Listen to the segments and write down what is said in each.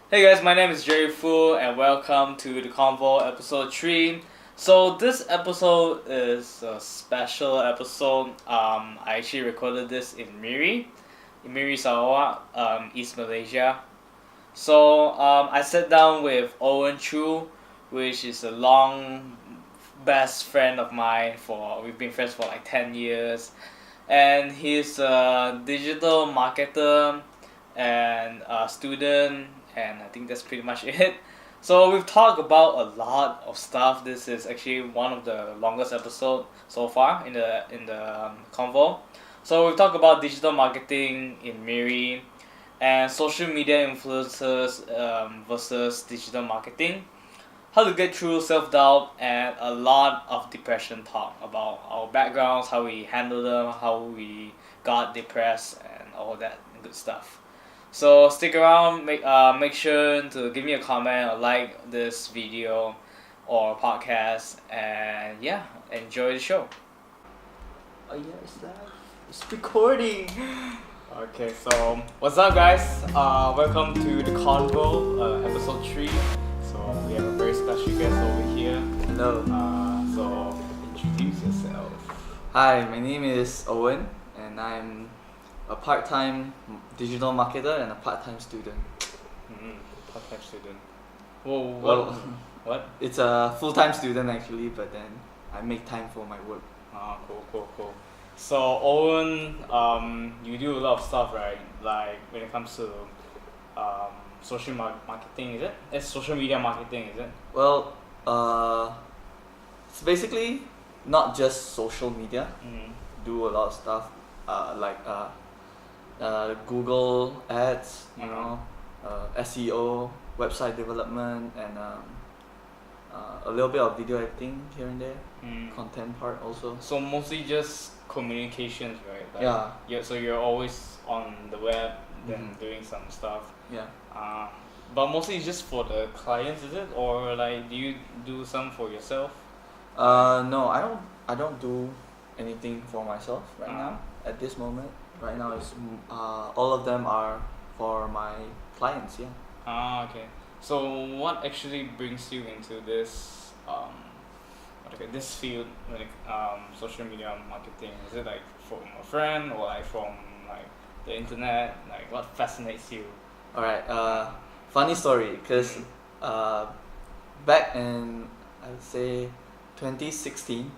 Hey guys, my name is Jerry Fu and welcome to the Convo episode 3. So this episode is a special episode. I actually recorded this in Miri, Sarawak, East Malaysia. So I sat down with Owen Choo, which is a long best friend of mine. We've been friends for like 10 years. And he's a digital marketer and a student, and I think that's pretty much it. So we've talked about a lot of stuff. This is actually one of the longest episodes so far in the convo. So we've talked about digital marketing in Miri and social media influencers versus digital marketing, how to get through self-doubt, and a lot of depression talk about our backgrounds, how we handle them, how we got depressed, and all that good stuff. So stick around, make sure to give me a comment or like this video or podcast, and yeah, enjoy the show. Oh yeah, it's recording. Okay, so what's up guys? Welcome to the Convo, episode 3. So we have a very special guest over here. Hello. So introduce yourself. Hi, my name is Owen, and I'm a part-time digital marketer and a part-time student. Part-time student. Whoa, Well, what? It's a full-time student actually, but then I make time for my work. Cool. So Owen, you do a lot of stuff, right? Like when it comes to social marketing, is it? It's social media marketing, is it? Well, it's basically not just social media. Do a lot of stuff, like Google ads, SEO, website development, and a little bit of video editing here and there. Content part also. So mostly just communications, right? Like, Yeah. So you're always on the web, then doing some stuff. Yeah. But mostly just for the clients, is it? Or like, do you do some for yourself? No, I don't do anything for myself right now at this moment. Right now, it's all of them are for my clients. Yeah. Okay. So what actually brings you into this this field, like social media marketing? Is it like from a friend or like from like the internet? Like what fascinates you? All right. Funny story, because back in, I would say, 2016,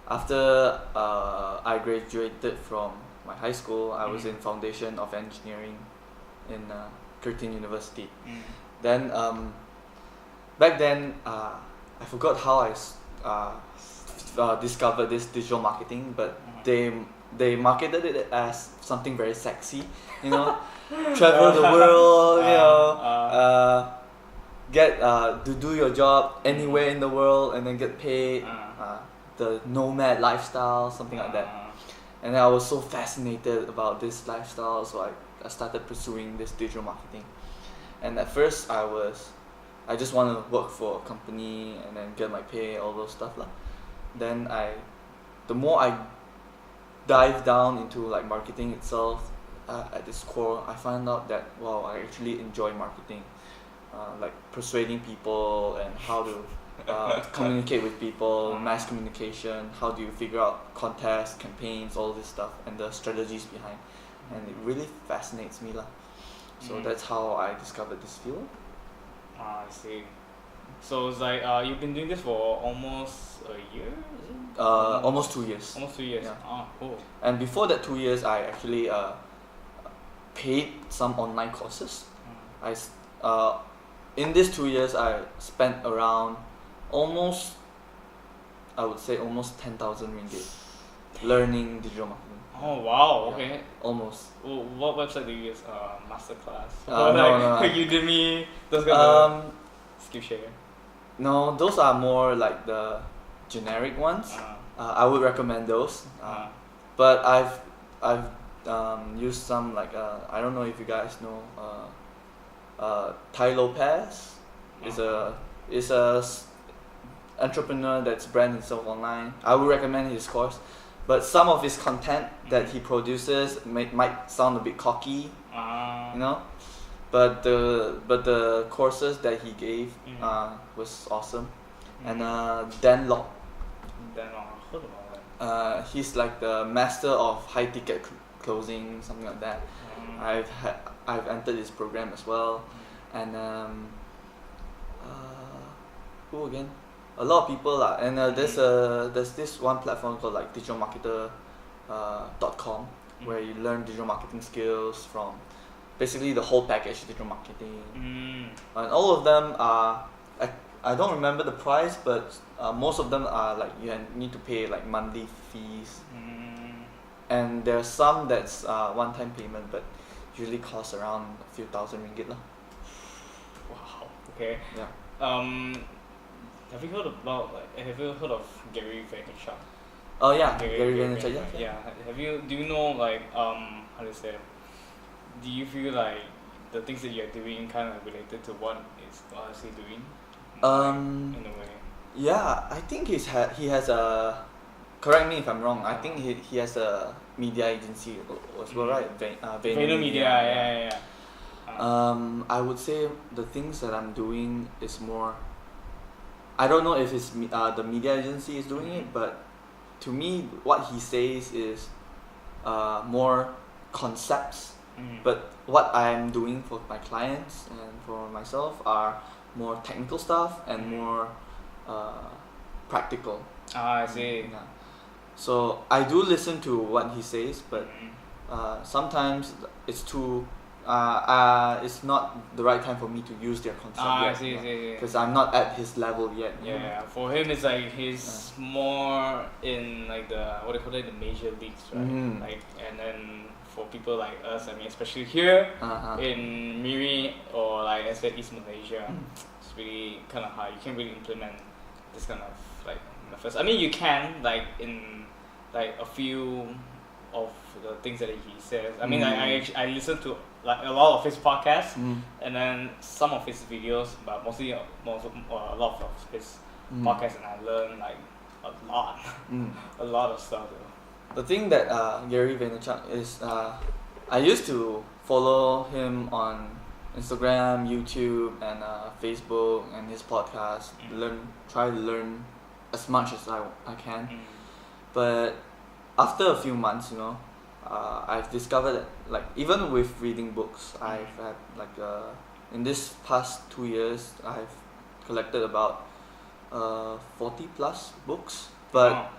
after I graduated from my high school, I was in Foundation of Engineering in Curtin University. Then back then, I forgot how I discovered this digital marketing, but they marketed it as something very sexy, travel the world, get to do your job anywhere in the world and then get paid, the nomad lifestyle, something like that. And then I was so fascinated about this lifestyle, so I started pursuing this digital marketing. And at first I just want to work for a company and then get my pay, all those stuff lah. Then the more I dive down into like marketing itself, at its core, I found out that wow, I actually enjoy marketing, like persuading people and how to communicate with people, mass communication, how do you figure out contests, campaigns, all this stuff, and the strategies behind, and it really fascinates me lah. So that's how I discovered this field. I see. So it's like you've been doing this for almost a year, is it? Almost 2 years. Almost 2 years. Yeah. Cool. And before that 2 years, I actually paid some online courses. In these 2 years, I spent around almost 10,000 ringgit learning digital marketing. Oh wow! Yeah, okay. almost. What website do you use? Masterclass. No. Udemy. Those guys. Skillshare. No, those are more like the generic ones. I would recommend those. But I've used some like I don't know if you guys know. Tai Lopez is a entrepreneur that's brand himself online. I would recommend his course, but some of his content that he produces might sound a bit cocky, but the courses that he gave was awesome. And Dan Lok, Then I heard about that. he's like the master of high ticket closing, something like that. I've entered his program as well, and who again? A lot of people lah. And there's this one platform called like digitalmarketer.com where you learn digital marketing skills from basically the whole package digital marketing. And all of them are I don't remember the price, but most of them are like you need to pay like monthly fees. And there's some that's one-time payment, but usually costs around a few thousand ringgit lah. Wow. Okay. Yeah. Have you heard of Gary Vaynerchuk? Oh yeah, Gary Vaynerchuk. Yeah. Do you know like how to say? Do you feel like the things that you're doing kind of related to what is honestly doing? In a way. Yeah, I think he has a. Correct me if I'm wrong. I think he has a media agency as well, right? Vayner Media. Yeah. I would say the things that I'm doing is more. I don't know if it's the media agency is doing it, but to me, what he says is more concepts. But what I'm doing for my clients and for myself are more technical stuff and more practical. I see. Yeah. So I do listen to what he says, but sometimes it's too. It's not the right time for me to use their concept yet. I see. Because I'm not at his level yet. Yeah, for him it's like he's more in like the what do you call it, the major leagues, right? Like, and then for people like us, I mean, especially here in Miri or like I said East Malaysia, it's really kind of hard. You can't really implement this kind of like methods. I mean, you can like in like a few of the things that he says. I mean, I listen to like a lot of his podcasts and then some of his videos, but mostly a lot of his podcasts, and I learn like a lot, a lot of stuff. The thing that Gary Vaynerchuk is, I used to follow him on Instagram, YouTube, and Facebook, and his podcast. Try to learn as much as I can. But after a few months, I've discovered that like even with reading books, I've had like in this past 2 years, I've collected about 40 plus books, but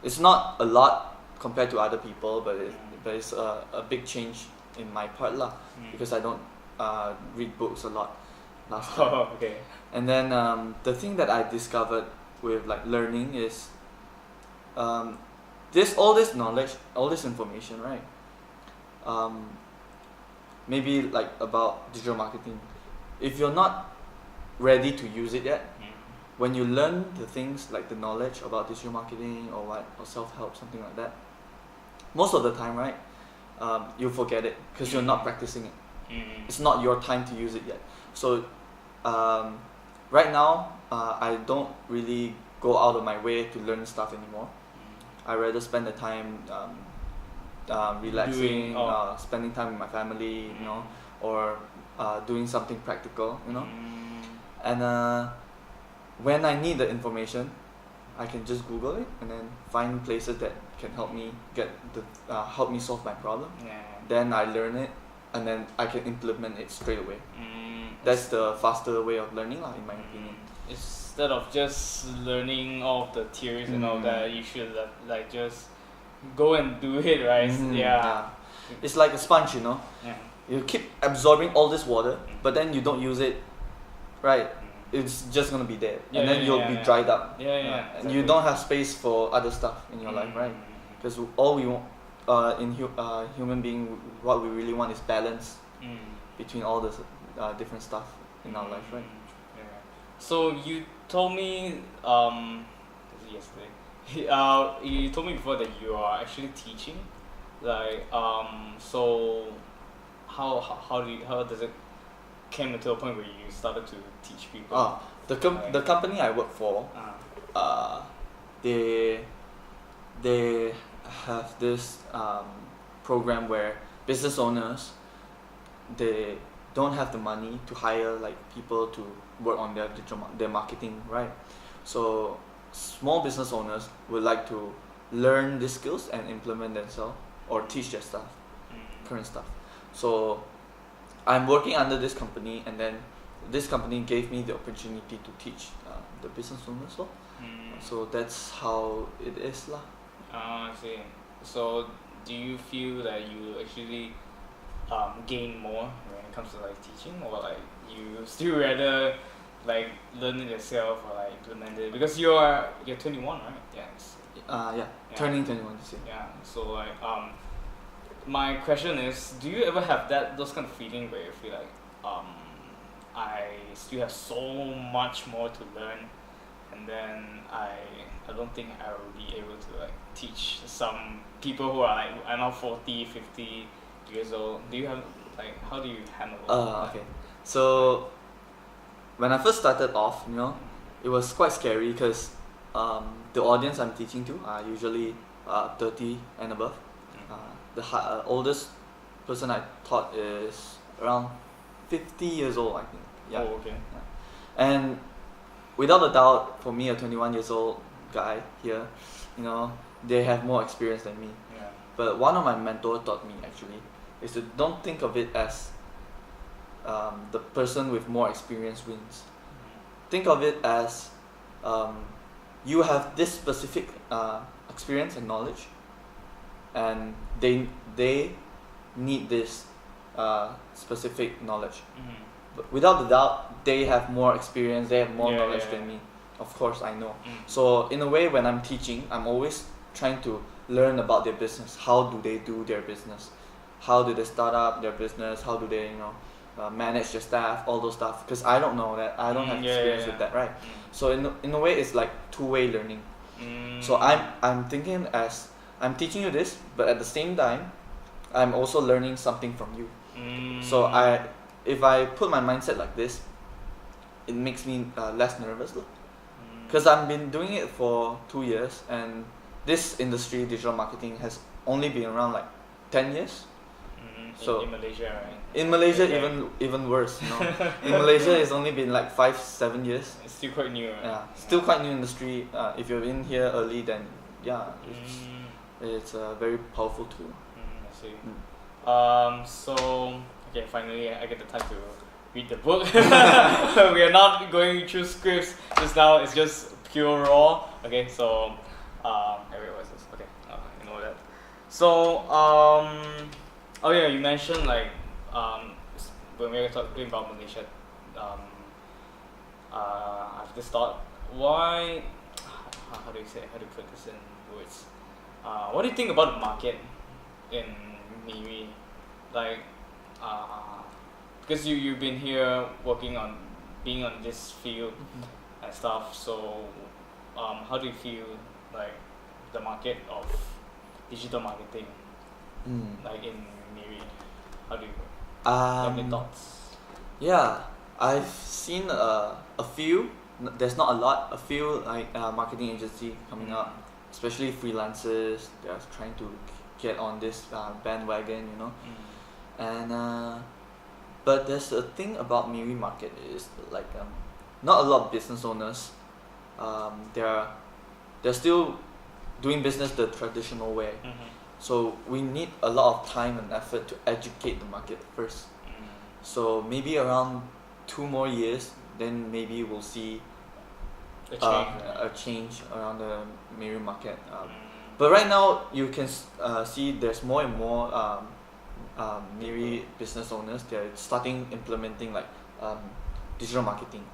it's not a lot compared to other people, but it's a big change in my part lah, because I don't read books a lot last time. Oh, okay. And then the thing that I discovered with like learning is all this knowledge, all this information, right? Maybe like about digital marketing, if you're not ready to use it yet, when you learn the things like the knowledge about digital marketing or self-help, something like that, most of the time, right, you forget it because you're not practicing it. It's not your time to use it yet. So right now, I don't really go out of my way to learn stuff anymore. I rather spend the time relaxing, spending time with my family, or doing something practical, And when I need the information, I can just Google it and then find places that can help me help me solve my problem. Then I learn it, and then I can implement it straight away. That's the faster way of learning, in my opinion. Instead of just learning all of the theories and all that, you should like just go and do it, right? Yeah. It's like a sponge, You keep absorbing all this water, but then you don't use it, right? It's just gonna be there, and then you'll be dried up. And you don't have space for other stuff in your life, right? Because all we want in human being, what we really want is balance between all the different stuff in our life, right? So you told me yesterday. You told me before that you are actually teaching, like so how does it came to a point where you started to teach people? The company I work for, they have this program where business owners they don't have the money to hire like people to work on their marketing, right? So small business owners would like to learn these skills and implement themselves or teach their staff current stuff. So I'm working under this company, and then this company gave me the opportunity to teach the business owners. So that's how it is lah. I see. So do you feel that you actually gain more when it comes to like teaching, or like you still rather like learn it yourself or like implement it, because you're 21, right? Yeah, turning 21 this year. Yeah. So like my question is, do you ever have those kind of feeling where you feel like I still have so much more to learn, and then I don't think I will be able to like teach some people who are like, I know, 40, 50 years old. Do you have like, how do you handle that? Okay. So when I first started off, it was quite scary because the audience I'm teaching to are usually 30 and above. The oldest person I taught is around 50 years old, I think. Yeah. Oh, okay. Yeah. And without a doubt, for me, a 21 years old guy here, they have more experience than me. Yeah. But one of my mentors taught me actually is to don't think of it as the person with more experience wins. Think of it as you have this specific experience and knowledge, and they need this specific knowledge. But without the doubt, they have more experience, they have more knowledge than me. Of course, I know. So in a way, when I'm teaching, I'm always trying to learn about their business. How do they do their business? How do they start up their business? How do they, manage their staff? All those stuff. Because I don't know that. I don't have experience with that, right? So in a way, it's like two-way learning. So I'm thinking as I'm teaching you this, but at the same time, I'm also learning something from you. So if I put my mindset like this, it makes me less nervous, because I've been doing it for 2 years, and this industry, digital marketing, has only been around like 10 years. So in Malaysia, right? In Malaysia, even worse. In Malaysia, it's only been like 5-7 years. It's still quite new, right? Yeah, still quite new industry. If you're in here early, then it's a very powerful tool. I see. So okay, finally I get the time to read the book. We are not going through scripts just now. It's just pure raw. Okay, so wait, what's this? Okay, you know that. So oh yeah, you mentioned like when we were talking about Malaysia, I have this thought. Why? How do you put this in words? What do you think about the market in Miri? Like, because you've been here being on this field and stuff. So, how do you feel like the market of digital marketing, like in Miri? How do you? Have any thoughts? Yeah, I've seen a few. There's not a lot. A few like marketing agency coming up, especially freelancers. They're trying to get on this bandwagon, and but there's a thing about Miri market is like not a lot of business owners. They're still doing business the traditional way. So we need a lot of time and effort to educate the market first. So maybe around 2 more years, then maybe we'll see a change around the Miri market. But right now, you can see there's more and more Miri business owners. They're starting implementing like digital marketing.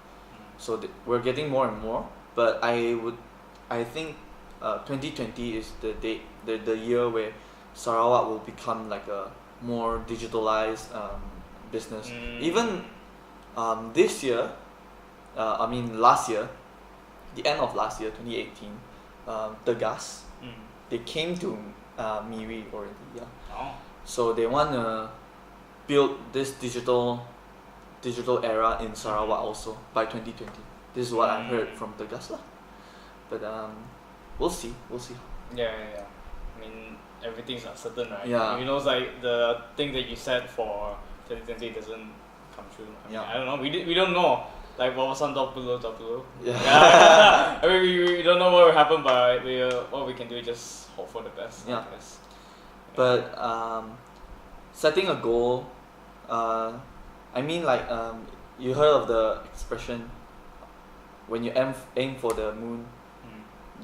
So we're getting more and more. But I think 2020 is the year where Sarawak will become like a more digitalized business. Even this year, last year, the end of last year, 2018, the gas, they came to Miri already. Yeah. Oh. So they want to build this digital era in Sarawak also by 2020. This is what I heard from the gas lah. But we'll see. Yeah. I mean, everything's uncertain, right? Yeah. Like the thing that you said for 2020 doesn't come true. I mean, Yeah. I don't know. We don't know. Like what was on top below. Yeah. I mean, we don't know what will happen, but what we can do is just hope for the best. Yeah. I guess. But setting a goal, I mean like you heard of the expression, when you aim for the moon,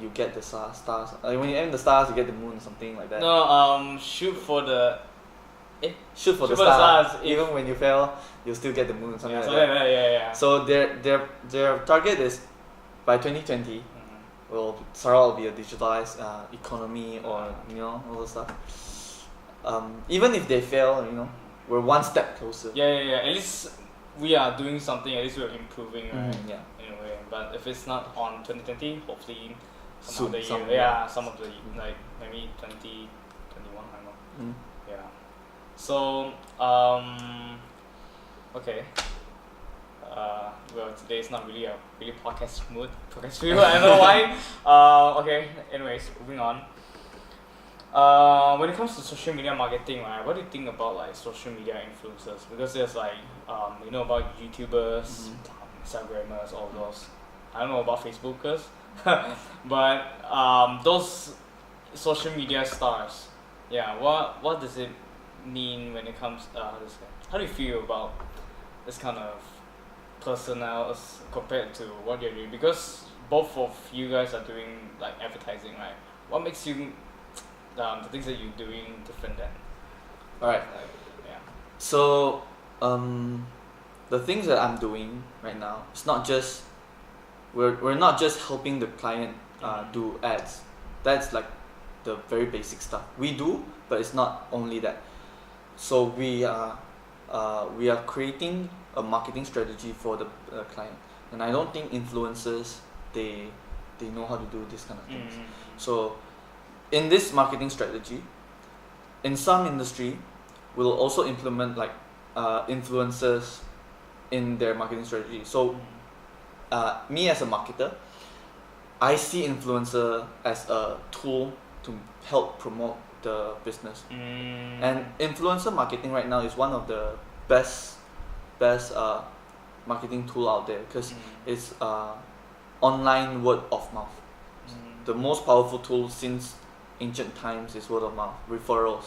you get the stars. Like when you aim the stars, you get the moon or something like that. No, shoot for the. Shoot for the stars. stars. Even when you fail, you'll still get the moon. Something like that. Yeah. So their target is by 2020, well, Sarawak will be a digitalized economy, or all those stuff. Even if they fail, we're one step closer. Yeah. At least we are doing something. At least we're improving, right? Yeah. In a way. But if it's not on 2020, hopefully some Soon, of the some, year. Yeah, some of the like maybe 2021. I don't know. Yeah. So okay. Well, today is not really a podcast mood, podcast feel. I don't know why. Okay. Anyways, moving on. When it comes to social media marketing, right? What do you think about like social media influencers? Because there's like about YouTubers, Instagrammers, all those. I don't know about Facebookers, but those social media stars. Yeah. What does it mean when it comes? How do you feel about this kind of personnel compared to what you're doing? Because both of you guys are doing like advertising, right? What makes you the things that you're doing different than? Alright. Yeah. So the things that I'm doing right now, it's not just we're not just helping the client do ads. That's like the very basic stuff we do, but it's not only that. So we are creating a marketing strategy for the client, and I don't think influencers they know how to do this kind of things. So in this marketing strategy, in some industry, we'll also implement like influencers in their marketing strategy. So me as a marketer, I see influencer as a tool to help promote the business. And influencer marketing right now is one of the best marketing tool out there, because it's online word of mouth. The most powerful tool since ancient times is word of mouth, referrals.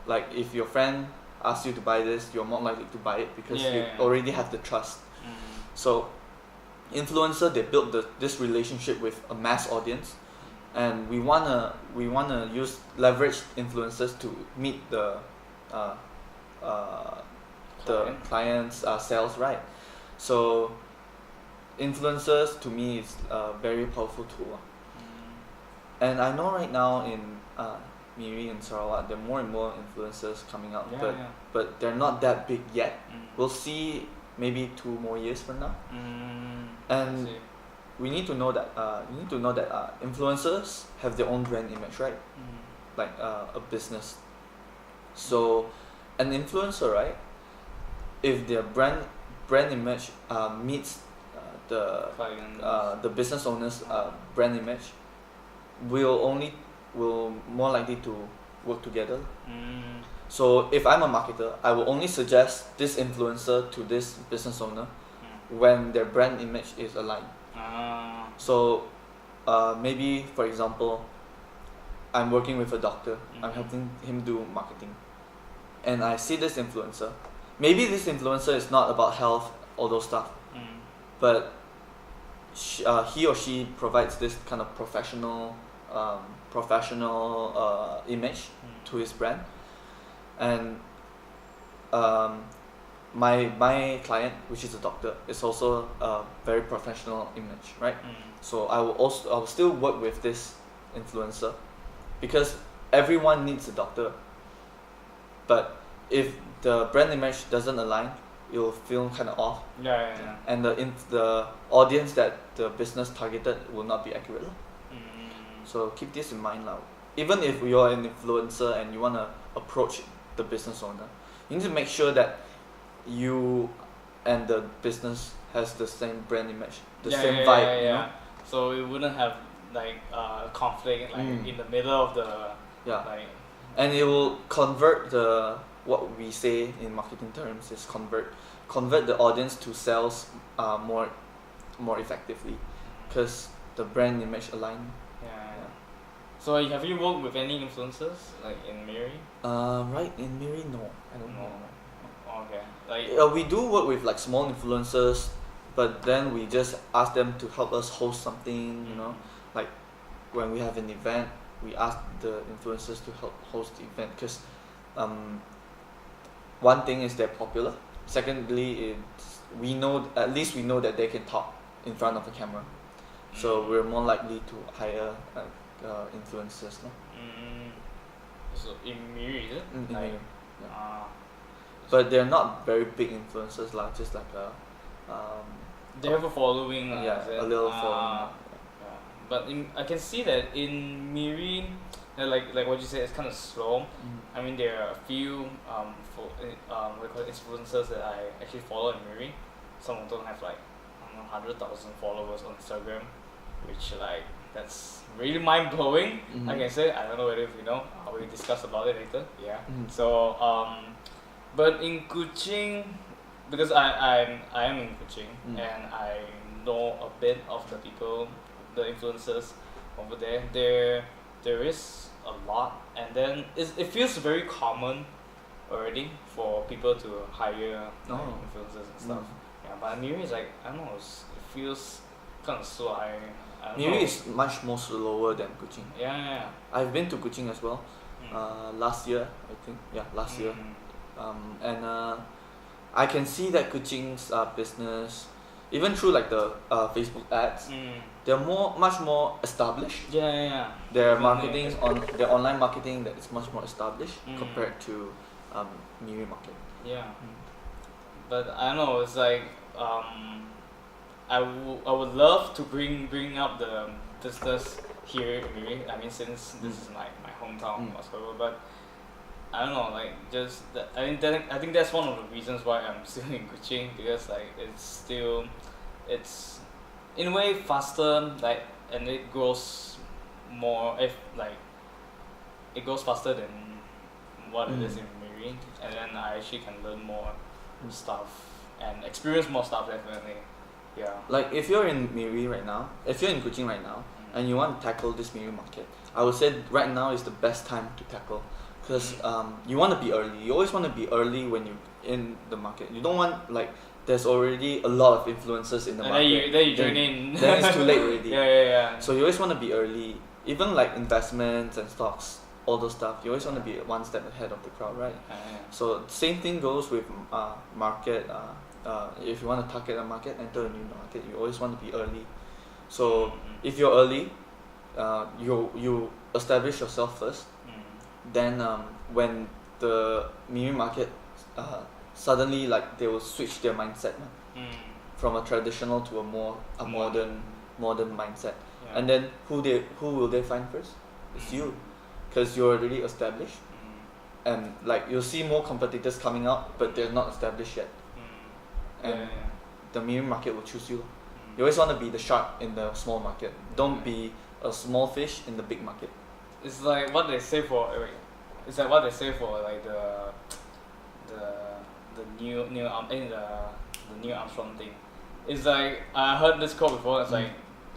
Like if your friend asks you to buy this, you're more likely to buy it because you already have the trust. So influencer, they build this relationship with a mass audience, and we wanna leverage influencers to meet the client's sales, right? So influencers to me is a very powerful tool. And I know right now in Miri and Sarawak, there are more and more influencers coming out, but they're not that big yet. We'll see maybe 2 more years from now. And we need to know that influencers have their own brand image, right? Like a business. So an influencer, right? If their brand image meets the business owner's brand image, will more likely to work together. So if I'm a marketer, I will only suggest this influencer to this business owner when their brand image is aligned. So maybe, for example, I'm working with a doctor, I'm helping him do marketing, and I see this influencer. Maybe this influencer is not about health, all those stuff, but he or she provides this kind of professional image to his brand. And my client, which is a doctor, is also a very professional image, right? So I will still work with this influencer, because everyone needs a doctor. But if the brand image doesn't align, it will feel kind of off. And the audience that the business targeted will not be accurate. So keep this in mind now. Even if you're an influencer and you want to approach the business owner, you need to make sure that you and the business has the same brand image, the same vibe. You know? So it wouldn't have like conflict in the middle of the and it will convert the what we say in marketing terms is convert the audience to sales more effectively, because the brand image align. Yeah. So have you worked with any influencers like in Miri? Right, in Miri, no, I don't know. Okay. Like we do work with like small influencers, but then we just ask them to help us host something, you know, like when we have an event, we ask the influencers to help host the event, because one thing is they're popular. Secondly, we know that they can talk in front of the camera, so we're more likely to hire influencers. No? So in Miri, is it? In like, Miri, yeah. But they're not very big influencers, like just like they have a following. A little following. Yeah. But I can see that in Miri, like what you said, it's kind of slow. I mean, there are a few influencers that I actually follow in Miri. Some of them have like 100,000 followers on Instagram, which like that's really mind blowing. I can say, I don't know whether you know. We'll discuss about it later. Yeah. So but in Kuching, because I am in Kuching and I know a bit of the people, the influencers over there. There is a lot, and then it feels very common already for people to hire like, influencers and stuff. Yeah, but Miri is like, I don't know, it feels kind of slow. Miri is much more slower than Kuching. Yeah. I've been to Kuching as well. Last year, I think. Yeah, last year. And I can see that Kuching's business, even through like the Facebook ads, they're much more established. Yeah. Their marketing their online marketing that is much more established compared to Miri market. Yeah. But I don't know. It's like I would love to bring up the business here in Miri. I mean, since this is my hometown whatsoever, but I don't know, like just that, I think that's one of the reasons why I'm still in Kuching, because like it's in a way faster, like, and it grows more it goes faster than what it is in Miri, and then I actually can learn more stuff and experience more stuff, definitely. Yeah. Like if you're in Miri right now, if you're in Kuching right now, and you want to tackle this Miri market, I would say right now is the best time to tackle, because you want to be early. You always want to be early when you're in the market. You don't want like there's already a lot of influencers in the market. Then you join in. Then it's too late already. Yeah. So you always want to be early, even like investments and stocks, all those stuff. You always want to be one step ahead of the crowd, right? So same thing goes with market. If you want to target a market, enter a new market, you always want to be early. So if you're early, you establish yourself first. Then when the Miri market suddenly like they will switch their mindset from a traditional to a more modern mindset. And then who will they find first? It's you, because you're already established. And like you'll see more competitors coming out, but they're not established yet. And the Miri market will choose you. You always want to be the shark in the small market. Don't be a small fish in the big market. It's like what they say for like the Neil Armstrong thing. It's like I heard this quote before. It's like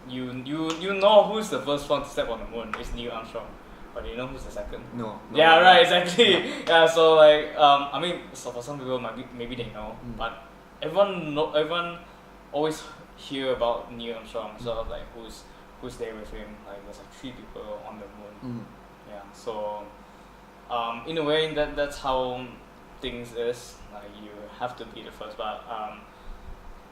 you know who's the first one to step on the moon. It's Neil Armstrong. But do you know who's the second? No. Yeah, right, exactly. Yeah, so like I mean, so for some people maybe they know, but everyone always hear about Neil Armstrong. So like who's there with him? Like there's like 3 people on the moon. Yeah, so in a way that's how things is. Like you have to be the first, but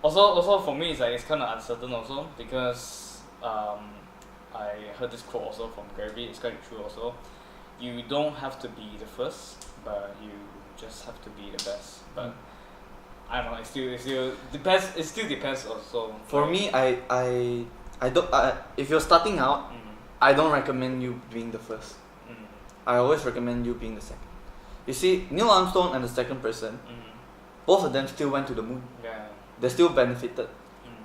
also for me it's like it's kind of uncertain also, because I heard this quote also from Gary. It's kind of true also. You don't have to be the first, but you just have to be the best. But I don't know. It still depends. It still depends also. For me, I don't. If you're starting out, I don't recommend you being the first. I always recommend you being the second. You see, Neil Armstrong and the second person, both of them still went to the moon. Yeah. They still benefited,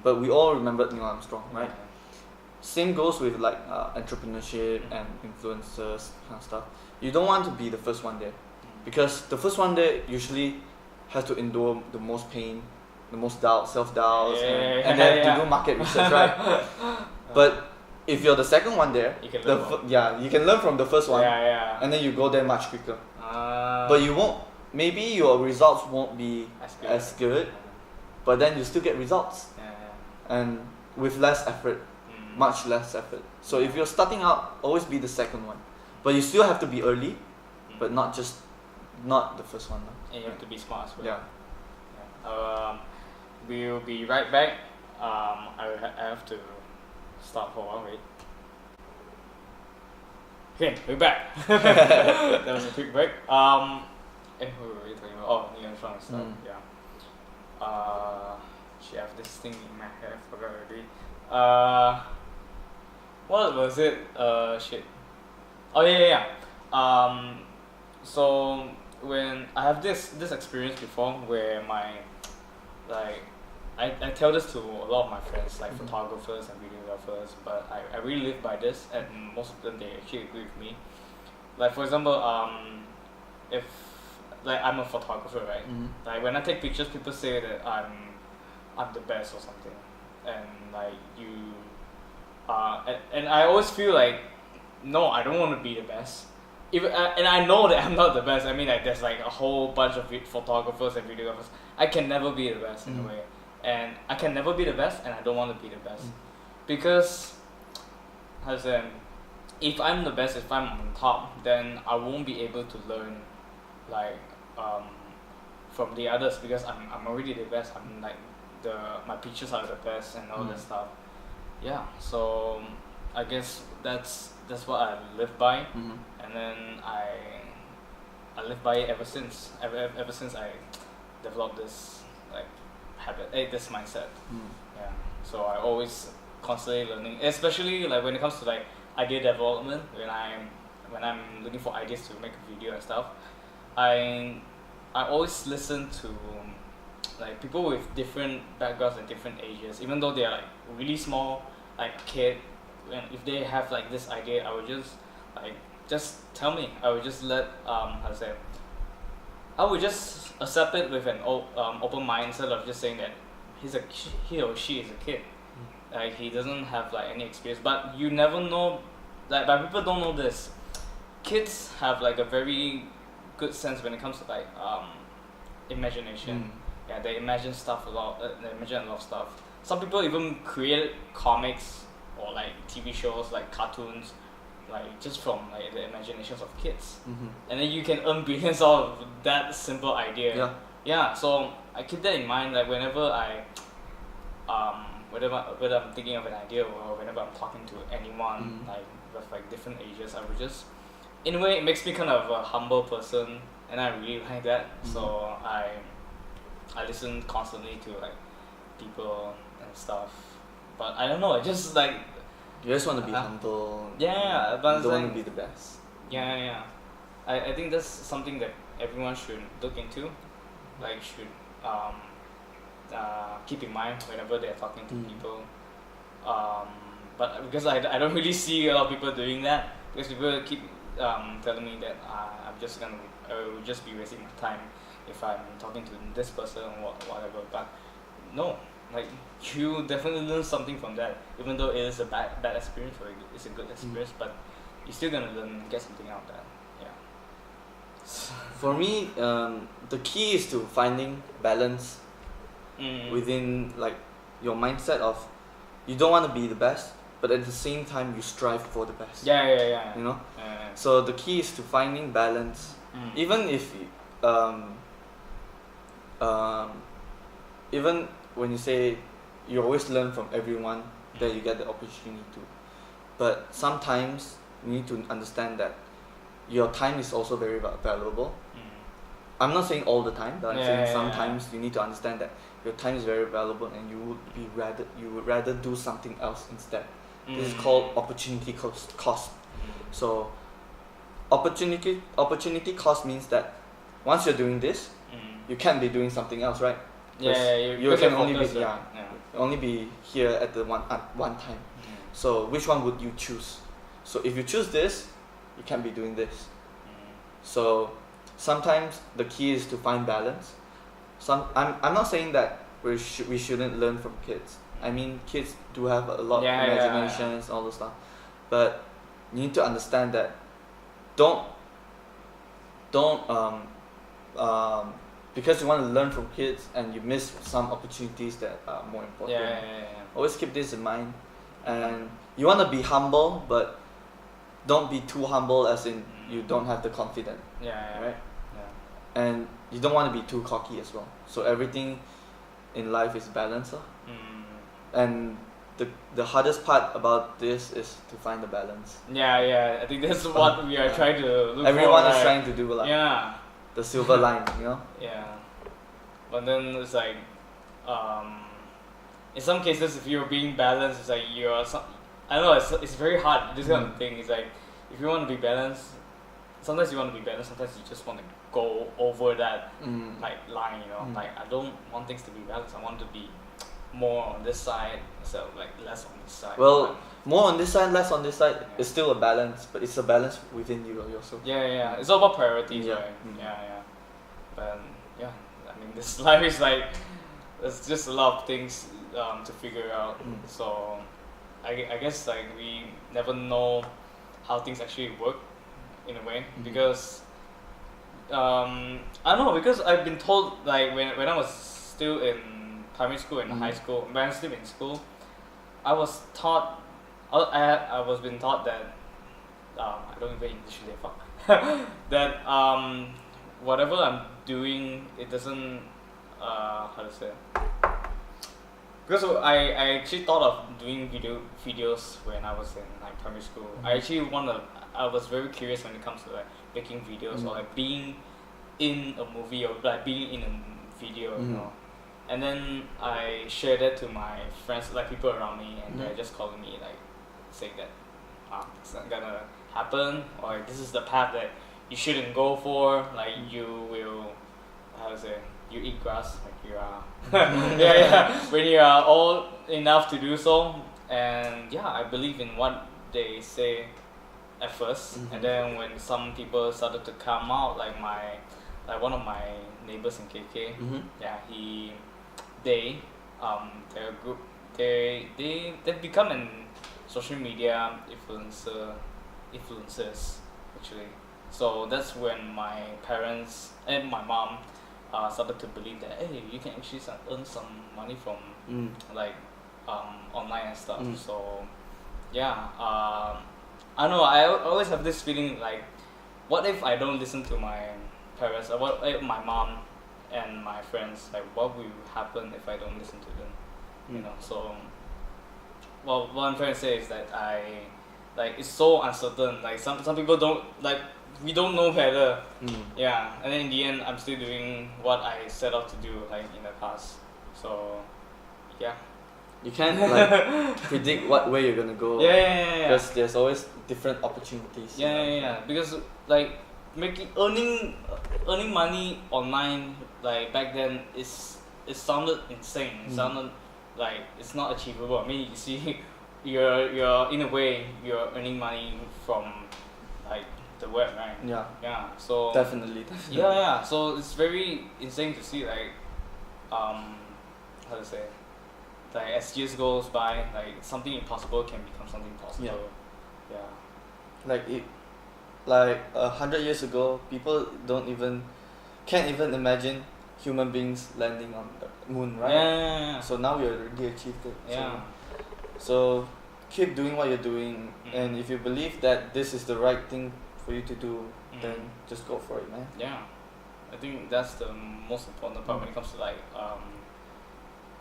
but we all remembered Neil Armstrong, right? Same goes with like entrepreneurship and influencers kind of stuff. You don't want to be the first one there, because the first one there usually has to endure the most pain, the most doubt, self-doubts, and then to do market research, right? But if you're the second one there, you can you can learn from the first one, and then you go there much quicker. But you won't. Maybe your results won't be as good, but then you still get results, and with less effort, much less effort. So if you're starting out, always be the second one, but you still have to be early, but not the first one. And you have to be smart as well. Yeah. We'll be right back. I have to stop for one wait. Okay, we're back. That was a quick break. What were we talking about? Oh, neon front stuff. Yeah. She have this thing in my head. I forgot already. What was it? Shit. Oh yeah. So when I have this experience before where I tell this to a lot of my friends, like photographers and videographers, but I really live by this, and most of them, they actually agree with me. Like for example, if like I'm a photographer, right? Like when I take pictures, people say that I'm the best or something, and like and I always feel like, no, I don't want to be the best. And I know that I'm not the best. I mean, like there's like a whole bunch of photographers and videographers. I can never be the best in a way, and I can never be the best, and I don't want to be the best, because, how to say, if I'm the best, if I'm on top, then I won't be able to learn, like, from the others, because I'm already the best. I'm like my pictures are the best and all that stuff. Yeah, so I guess that's what I live by, and then I live by it ever since I developed this like habit, this mindset. Yeah, so I always constantly learning, especially like when it comes to like idea development. When I'm looking for ideas to make a video and stuff, I always listen to like people with different backgrounds and different ages, even though they are like really small, like a kid. And if they have like this idea, I would just tell me. I would just let I would just accept it with an open mind, instead of just saying that he or she is a kid. Like he doesn't have like any experience. But you never know, like, but people don't know this. Kids have like a very good sense when it comes to like imagination. Yeah, they imagine stuff a lot. They imagine a lot of stuff. Some people even create comics or like TV shows, like cartoons, like just from like the imaginations of kids. And then you can earn billions out of that simple idea. Yeah, so I keep that in mind, like whenever whether I'm thinking of an idea or whenever I'm talking to anyone like with like different ages, I would just, in a way, it makes me kind of a humble person, and I really like that. So I listen constantly to like people and stuff, but I don't know, I just like, you just want to be humble. But you don't want to be the best. I think that's something that everyone should look into, like should keep in mind whenever they're talking to people. But because I don't really see a lot of people doing that, because people keep telling me that I will just be wasting my time if I'm talking to this person or whatever. But no, like you definitely learn something from that, even though it is a bad experience or it's a good experience, but you're still gonna get something out of that. For me, the key is to finding balance within like your mindset of, you don't want to be the best, but at the same time you strive for the best. You know. So the key is to finding balance, even if even when you say you always learn from everyone that you get the opportunity to, but sometimes you need to understand that your time is also very valuable. I'm not saying all the time, but I'm saying sometimes you need to understand that your time is very valuable, and you would rather do something else instead. This is called opportunity cost. So opportunity cost means that once you're doing this, you can't be doing something else, right? You can only be here at one time. So which one would you choose? So if you choose this, you can't be doing this. So sometimes the key is to find balance. I'm not saying that we shouldn't learn from kids. I mean, kids do have a lot of imaginations, all those stuff, but you need to understand that don't because you want to learn from kids and you miss some opportunities that are more important. Always keep this in mind, and you want to be humble, but don't be too humble as in you don't have the confidence. Right? And you don't want to be too cocky as well. So everything in life is balance. And the hardest part about this is to find the balance. I think that's what we are trying to look Everyone for. is trying to do the silver line, But then it's like, in some cases, if you're being balanced, it's like I don't know, it's very hard. This kind of thing is like, if you want to be balanced, sometimes you want to be balanced, sometimes you just want to go over that like line, like I don't want things to be balanced. I want to be more on this side, so like less on this side. Well, more on this side, less on this side is still a balance, but it's a balance within you also. It's all about priorities, right? But I mean, this life is like, there's just a lot of things to figure out. So I guess like we never know how things actually work in a way, because I don't know, because I've been told, like when I was still in primary school and high school, when I was still in school, I was taught, I was being taught that I don't even English today, fuck. That whatever I'm doing, it doesn't how to say. Because I actually thought of doing videos when I was in like primary school. I was very curious when it comes to like making videos or like being in a movie or like being in a video, And then I shared that to my friends, like people around me, and they're just calling me like saying that it's not gonna happen, or like, this is the path that you shouldn't go for. Like you will, how to say, you eat grass like you are. When you are old enough to do so, and I believe in what they say at first, and then when some people started to come out, like one of my neighbors in KK, their group, they've become an social media influencers actually. So that's when my parents and my mom started to believe that you can actually earn some money from like online and stuff. So I don't know, I always have this feeling like, what if I don't listen to my parents, or what if my mom and my friends, like what will happen if I don't listen to them? So what I'm trying to say is that it's so uncertain, like some people don't, like we don't know better. And then in the end I'm still doing what I set out to do like in the past. So you can't like predict what way you're gonna go. Because there's always different opportunities. Because like earning money online, like back then, it sounded insane. It sounded like it's not achievable. I mean, you see, you're in a way you're earning money from like the web, right? So definitely. So it's very insane to see, like how to say, like as years goes by, like something impossible can become something possible. Like 100 years ago, people can't even imagine human beings landing on the moon, right? So now we already achieved it. So keep doing what you're doing, and if you believe that this is the right thing for you to do, then just go for it, man. I think that's the most important part when it comes to like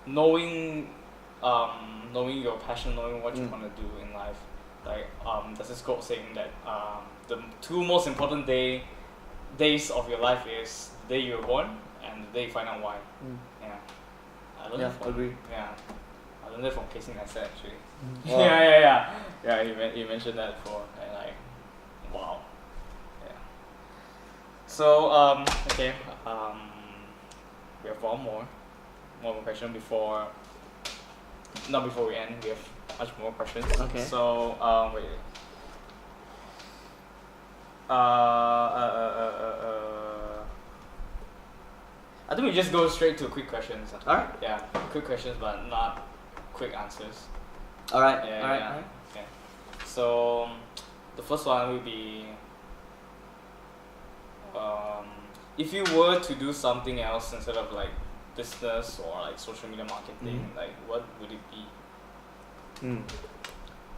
knowing your passion, knowing what you want to do in life. Like there's this quote saying that the two most important days of your life is the day you were born and the day you find out why. I learned agree. I learned that from Casey Neistat actually. Wow. He mentioned that before, and like, wow. So okay, we have one more question before we end. We have much more questions. Okay. So wait. I think we just go straight to quick questions. Alright. Yeah, quick questions, but not quick answers. Alright. Yeah, Alright. yeah. Alright. Okay. So the first one will be, if you were to do something else instead of like business or like social media marketing, like what would it be?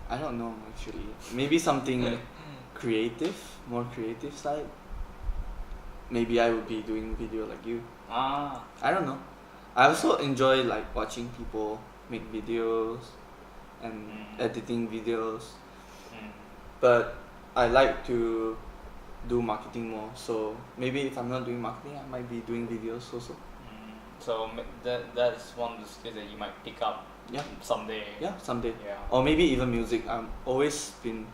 I don't know actually. Maybe something creative, more creative side. Maybe I would be doing video like you. Ah. I don't know. I also enjoy like watching people make videos and editing videos. But I like to do marketing more. So maybe if I'm not doing marketing, I might be doing videos also. So that's one of the skills that you might pick up. Yeah. Someday. Yeah, someday. Yeah. Or maybe even music. I've always been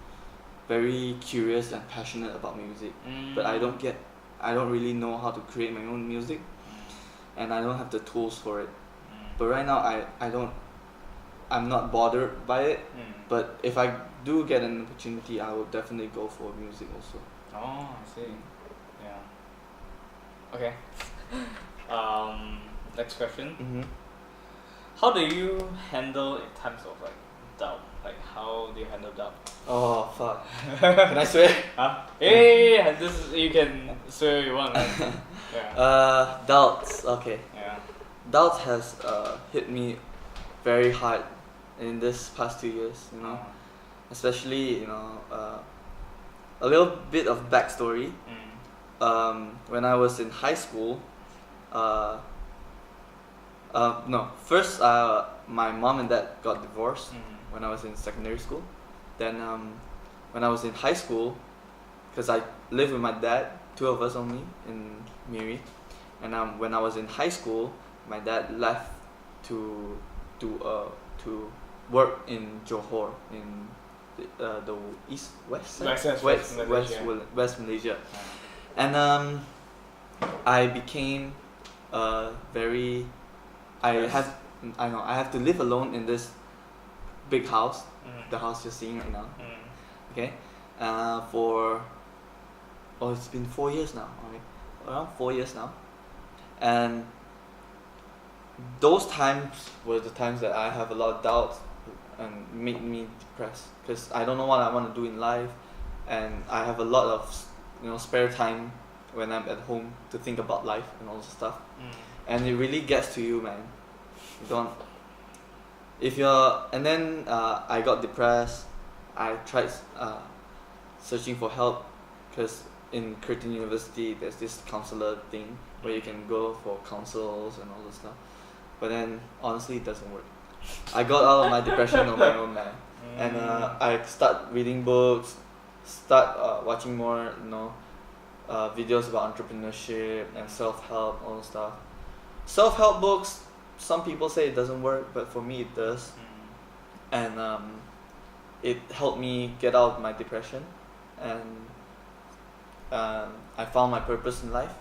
very curious and passionate about music, but I don't really know how to create my own music, and I don't have the tools for it. But right now I'm not bothered by it. But if I do get an opportunity, I would definitely go for music also. Oh, I see. Yeah. Okay. Next question. How do you handle in times of like doubt? Like how do you handle doubt? Oh fuck! Can I swear? Huh? Hey, this is, you can swear if you want. Right? Yeah. Doubts. Okay. Yeah. Doubts has hit me very hard in this past 2 years. You know, especially a little bit of backstory. When I was in high school, first my mom and dad got divorced when I was in secondary school. Then when I was in high school, because I lived with my dad, 2 of us only in Miri, and when I was in high school, my dad left to work in Johor in the West Malaysia, and I became I have to live alone in this big house, the house you're seeing right now. Okay, it's been 4 years now, right? Around 4 years now, and those times were the times that I have a lot of doubts and made me depressed because I don't know what I want to do in life, and I have a lot of spare time when I'm at home to think about life and all this stuff, and it really gets to you, man. I got depressed. I tried searching for help because in Curtin University there's this counselor thing where you can go for counsels and all this stuff, but then honestly it doesn't work. I got out of my depression on my own, man, and I start reading books, watching more videos about entrepreneurship and self-help, all this stuff. Self-help books, some people say it doesn't work, but for me it does. And it helped me get out of my depression, and I found my purpose in life,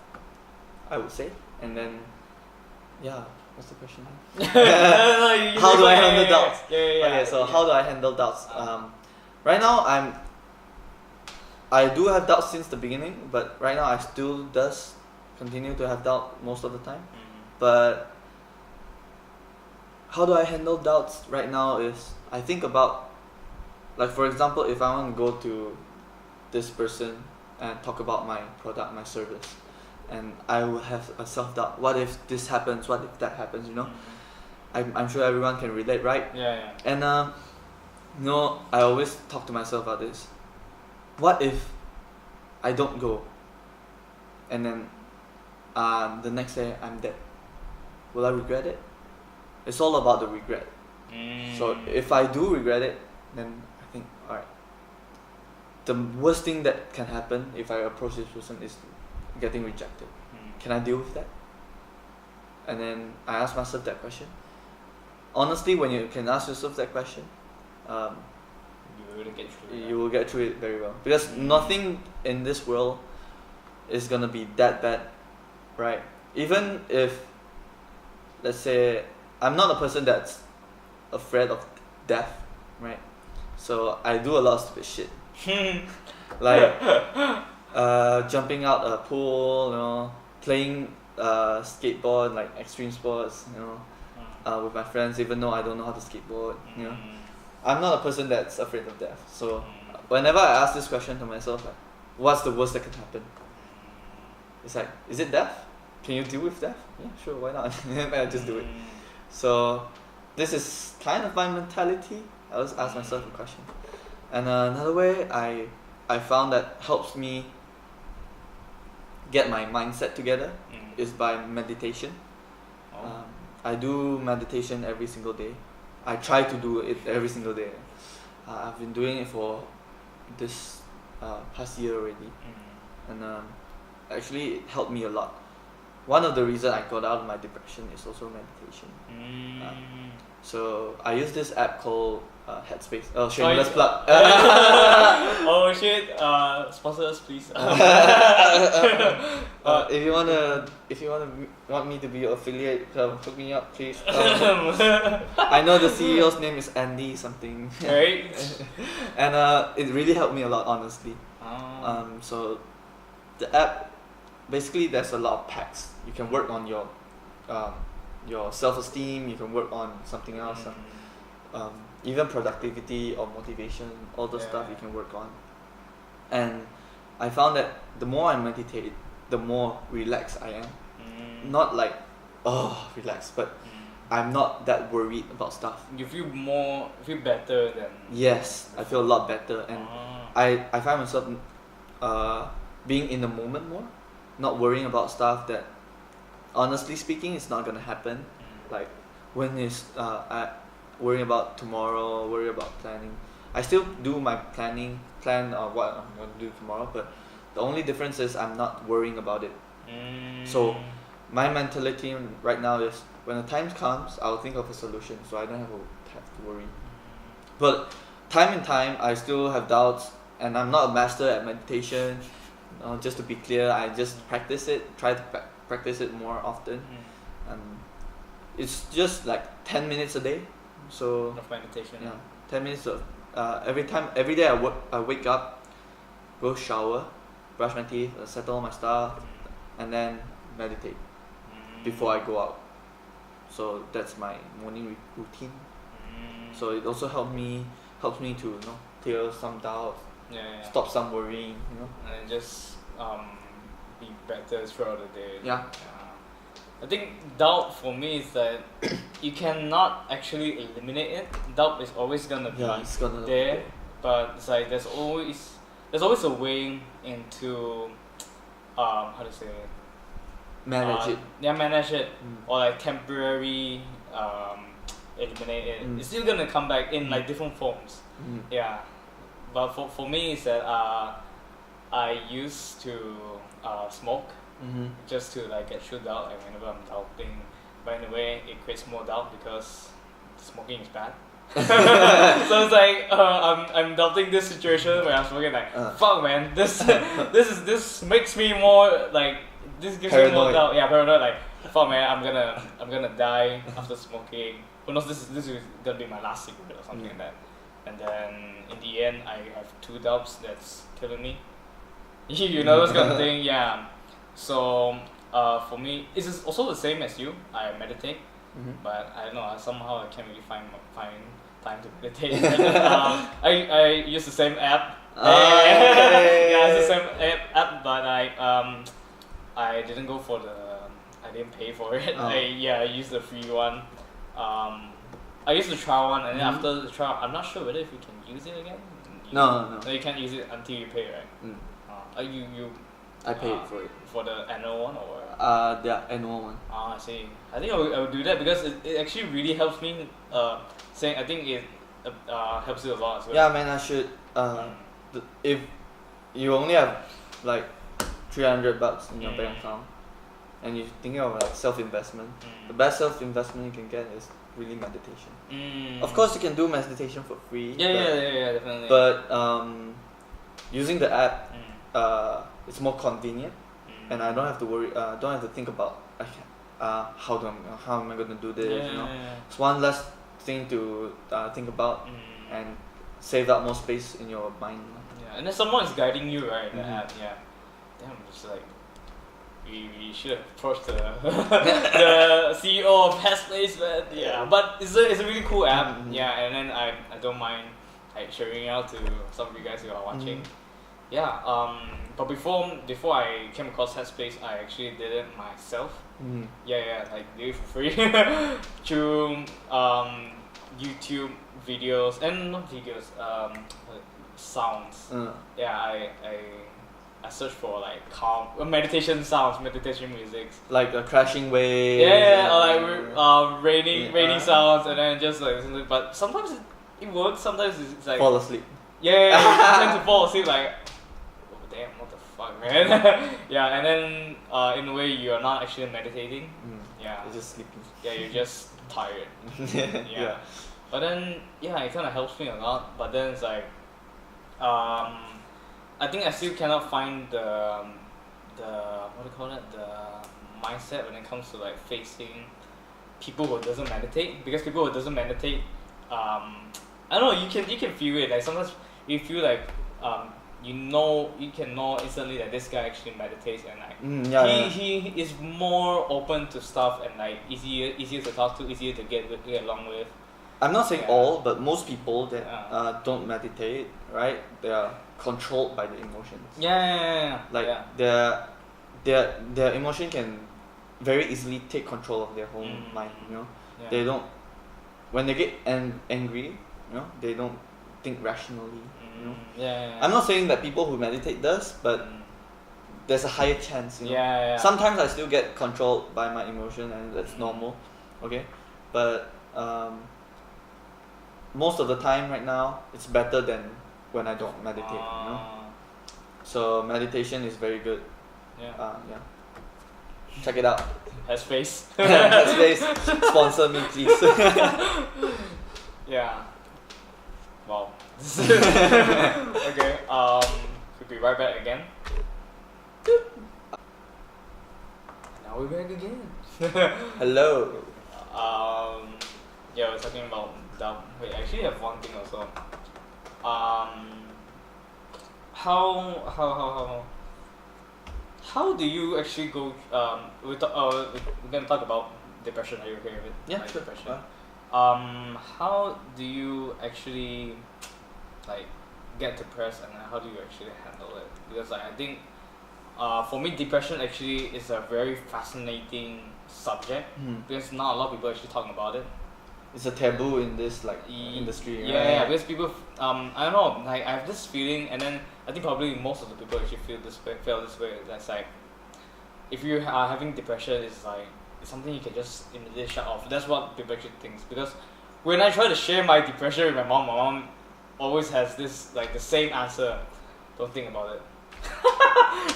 I would say. And then what's the question? How do I handle doubts? Okay, so how do I handle doubts? Right now I do have doubts since the beginning, but right now I still does continue to have doubt most of the time. But how do I handle doubts right now is I think about, like, for example, if I want to go to this person and talk about my product, my service, and I will have a self-doubt. What if this happens? What if that happens? I'm sure everyone can relate, right? Yeah. And I always talk to myself about this. What if I don't go, and then the next day I'm dead? Will I regret it? It's all about the regret. So if I do regret it, then I think, alright, the worst thing that can happen if I approach this person is getting rejected. Can I deal with that? And then I ask myself that question. Honestly, when you can ask yourself that question, you will get through it very well, because nothing in this world is gonna be that bad, right? Even if, let's say, I'm not a person that's afraid of death, right? So I do a lot of stupid shit, like jumping out a pool, playing skateboard, like extreme sports, you know, with my friends, even though I don't know how to skateboard, you know. I'm not a person that's afraid of death. So whenever I ask this question to myself, like, what's the worst that can happen? It's like, is it death? Can you deal with death? Yeah, sure, why not? I just do it. So this is kind of my mentality. I always ask myself a question. And another way I found that helps me get my mindset together is by meditation. I do meditation every single day. I try to do it every single day. I've been doing it for this past year already, and actually it helped me a lot. One of the reasons I got out of my depression is also meditation. So I use this app called Headspace. Oh, shameless plug. Oh shit! Sponsor us, please. If you want me to be your affiliate, hook me up, please. I know the CEO's name is Andy something. Right. And it really helped me a lot, honestly. So the app, basically, there's a lot of packs. You can work on your self-esteem. You can work on something else. Even productivity or motivation, all those stuff you can work on. And I found that the more I meditate, the more relaxed I am. Not like, oh, relaxed, but I'm not that worried about stuff. You feel better than... Yes, I feel a lot better, and I find myself being in the moment more, not worrying about stuff that, honestly speaking, it's not gonna happen. Like when I worrying about tomorrow, worry about planning. I still do my plan what I'm gonna do tomorrow, but the only difference is I'm not worrying about it. So my mentality right now is when the time comes, I'll think of a solution, so I don't have to worry. But time and time, I still have doubts, and I'm not a master at meditation. Just to be clear, I just practice it, try to practice it more often. It's just like 10 minutes a day. So of meditation. Yeah, 10 minutes of every day I wake up, go shower, brush my teeth, settle my stuff, and then meditate before I go out. So that's my morning routine. So it also helps me to clear some doubts, stop some worrying, and just be better throughout the day. I think doubt for me is that you cannot actually eliminate it. Doubt is always gonna be there, but it's like there's always a way into how to say it? Manage it. Manage it, or like temporary eliminate it. It's still gonna come back in like different forms. But for me is that I used to smoke. Just to like get through doubt, like whenever I'm doubting. But in a way, it creates more doubt because smoking is bad. So it's like I'm doubting this situation where I'm smoking, like fuck man, this makes me more like, this gives me more doubt. Paranoid, like fuck man, I'm gonna die after smoking. Who knows, this is gonna be my last cigarette or something like that. And then in the end, I have 2 doubts that's killing me. You know, those kind of thing. So for me, it's also the same as you. I meditate, but I don't know. Somehow I can't really find time to meditate. I use the same app. It's the same app, but I didn't go for I didn't pay for it. I used the free one. I used to try one, and then after the trial, I'm not sure whether if you can use it again. No. You can't use it until you pay, right? I paid for it. For the annual one or? The annual one. I see. I think I will do that because it actually really helps me. I think it helps you a lot as well. Yeah, man, I should. If you only have like $300 in your bank account, and you're thinking of like self-investment, the best self-investment you can get is really meditation. Of course, you can do meditation for free. Yeah, definitely. But using the app, it's more convenient, and I don't have to worry. Don't have to think about how am I going to do this. It's one less thing to think about, and save up more space in your mind. And then someone is guiding you, right? The app, Damn, it's like we should have approached the CEO of Headspace, man. Yeah, but it's a really cool app. Yeah, and then I don't mind like sharing it out to some of you guys who are watching. Yeah. But before I came across Headspace, I actually did it myself. Yeah, like do it for free through YouTube videos and not videos, sounds. Yeah, I search for like calm meditation sounds, meditation music. Like a crashing wave. Yeah, or like raining sounds, and then just like listen to, but sometimes it works. Sometimes it's like fall asleep. Yeah, you tend to fall asleep like, oh damn, what the fuck, man. Yeah, and then in a way you are not actually meditating. Yeah, you're just sleeping. Yeah, you're just tired. Yeah. But then yeah, it kind of helps me a lot. But then it's like, I think I still cannot find the what do you call it, the mindset when it comes to like facing people who doesn't meditate, because people who doesn't meditate, I don't know, you can feel it. Like sometimes you feel like you can know instantly that this guy actually meditates, and like he is more open to stuff and like easier to talk to, easier to get along with. I'm not saying all, but most people that don't meditate, right? They are controlled by the emotions. Like their emotion can very easily take control of their whole mind. You know, they don't, when they get angry, you know, they don't think rationally. You know, I'm not saying that people who meditate does, but there's a higher chance. You know? Sometimes I still get controlled by my emotion, and that's normal. Okay, but most of the time right now, it's better than when I don't meditate. You know, so meditation is very good. Check it out. Headspace. Headspace, sponsor me, please. Yeah. Wow. Okay. We'll be right back again. Now we're back again. Hello. Yeah, we're talking about that. Wait, I actually have one thing also. How do you actually go? We're gonna talk about depression. Are you okay with it? Yeah, like sure. Depression. How do you actually like get depressed, and how do you actually handle it? Because like, I think for me, depression actually is a very fascinating subject, because not a lot of people actually talking about it. It's a taboo in this like industry. Yeah, because people I don't know, like I have this feeling, and then I think probably most of the people actually feel this way. That's like, if you are having depression, it's like it's something you can just immediately shut off. That's what people actually thinks. Because when I try to share my depression with my mom always has this like the same answer: don't think about it.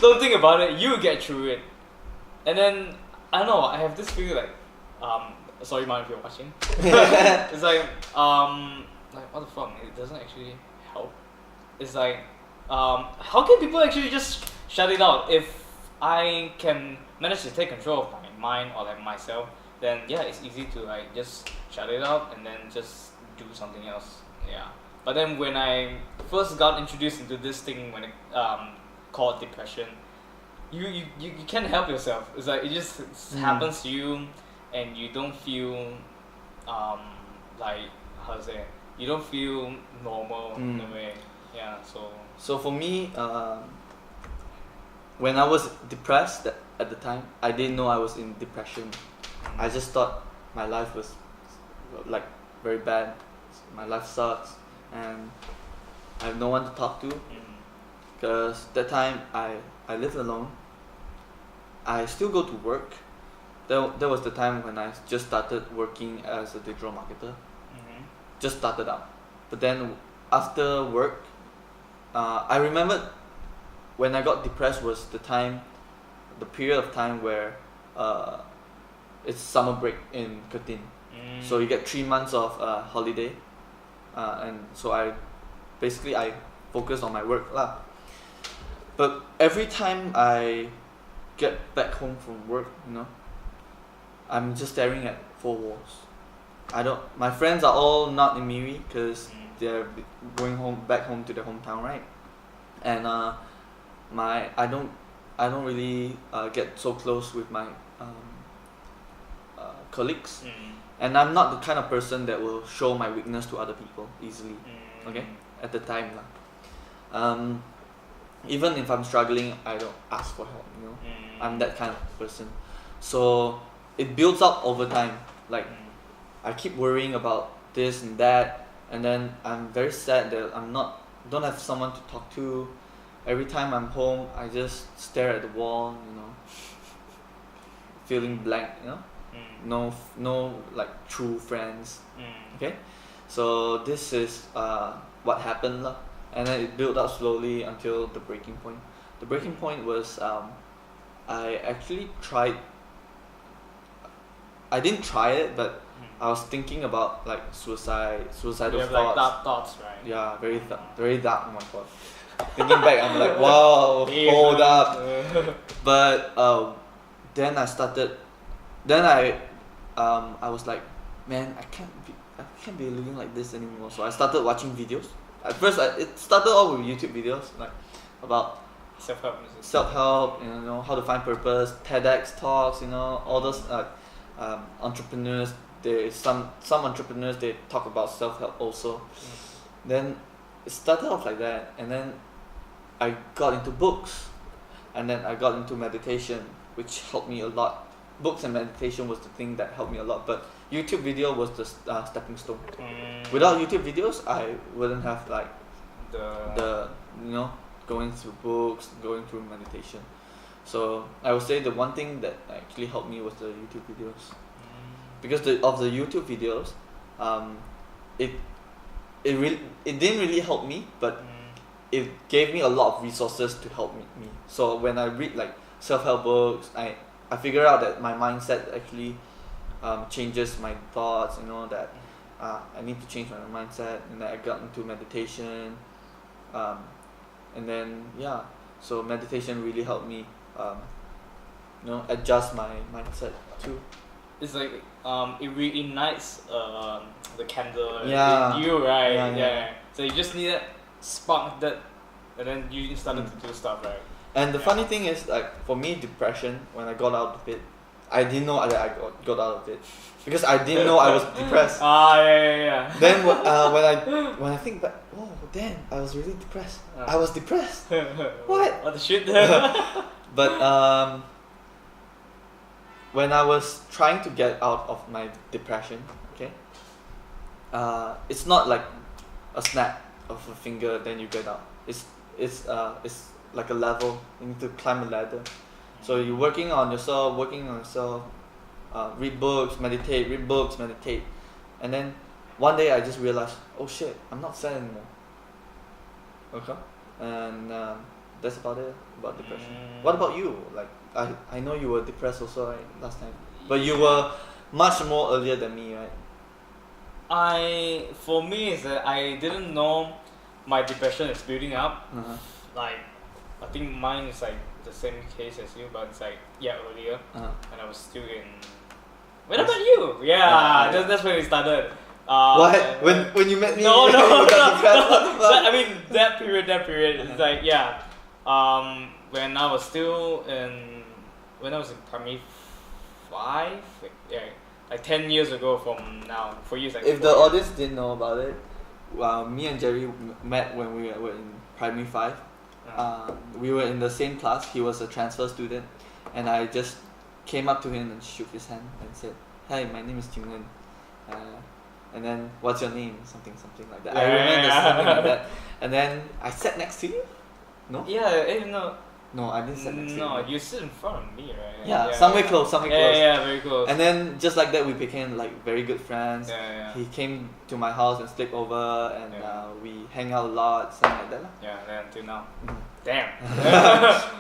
Don't think about it. You get through it. And then I don't know. I have this feeling like sorry, mom, if you're watching. It's like what the fuck? It doesn't actually help. It's like how can people actually just shut it out? If I can manage to take control of my mind or like myself, then yeah, it's easy to like just shut it out and then just do something else. Yeah. But then when I first got introduced into this thing, when it called depression, you can't help yourself. It's like it just happens to you, and you don't feel like, how to say, you don't feel normal in a way. Yeah. So for me, when I was depressed at the time, I didn't know I was in depression. I just thought my life was like very bad. My life sucks, and I have no one to talk to. Because that time I lived alone. I still go to work. That was the time when I just started working as a digital marketer. Just started out. But then after work, I remembered when I got depressed was the period of time where it's summer break in Curtin. So you get 3 months of holiday, and so I focused on my work lah. But every time I get back home from work, you know, I'm just staring at 4 walls. My friends are all not in Miri because they're going back home to their hometown, right? And I I don't really get so close with my colleagues, and I'm not the kind of person that will show my weakness to other people easily. Okay, at the time lah. Even if I'm struggling, I don't ask for help. You know, I'm that kind of person. So it builds up over time. Like I keep worrying about this and that, and then I'm very sad that don't have someone to talk to. Every time I'm home, I just stare at the wall, you know, feeling blank, you know, no like true friends. Okay, so this is what happened lah, and then it built up slowly until the breaking point. The breaking point was I actually tried. I didn't try it, but I was thinking about like suicidal You have thoughts. like dark thoughts, right? Yeah, very dark. Oh my god. Thinking back, I'm like, wow, hold up. But then I started. Then I was like, man, I can't be living like this anymore. So I started watching videos. At first, it started off with YouTube videos, like about self-help, you know, how to find purpose, TEDx talks, you know, all those entrepreneurs. Some entrepreneurs, they talk about self-help also. Then it started off like that, and then I got into books, and then I got into meditation, which helped me a lot. Books and meditation was the thing that helped me a lot, but YouTube video was the stepping stone. Without YouTube videos, I wouldn't have like the you know, going through books, going through meditation. So I would say the one thing that actually helped me was the YouTube videos, because of the YouTube videos, it didn't really help me, but it gave me a lot of resources to help me. So when I read like self-help books, I figure out that my mindset actually changes my thoughts, you know, that I need to change my mindset, and then I got into meditation, and then yeah, so meditation really helped me you know, adjust my mindset too. It's like it reignites the candle in you, right? Yeah. So you just need that spark that, and then you started to do stuff, right? And the funny thing is, like for me, depression, when I got out of it, I didn't know that I got out of it, because I didn't know I was depressed. Yeah. Then when I think back, oh damn, I was really depressed. I was depressed. What? What the shit? But when I was trying to get out of my depression, okay, it's not like a snap of a finger then you get out. It's like a level. You need to climb a ladder. So you're working on yourself, read books, meditate, and then one day I just realized, oh shit, I'm not sad anymore. Okay, and that's about it about depression. What about you? Like I know you were depressed also, right, last time, but you were much more earlier than me, right? For me is that I didn't know my depression is building up. Like I think mine is like the same case as you, but it's like earlier, and I was still in. What about you? That's when it started. What? When you met me? No. You got depressed? I mean that period. It's like when I was still when I was in primary 5, like 10 years ago from now. For you, like if the audience didn't know about it, me and Jerry met when we were in primary 5. We were in the same class. He was a transfer student, and I just came up to him and shook his hand and said, "Hi, my name is Zhiyun. And then what's your name? Something like that." I remember something like that. And then I sat next to you. No. No, I didn't sit next to you. No, you sit in front of me, right? Yeah, somewhere close. Yeah, very close. And then just like that, we became like very good friends. Yeah. He came to my house and slept over, and we hang out a lot, something like that. Yeah, then until now. Damn.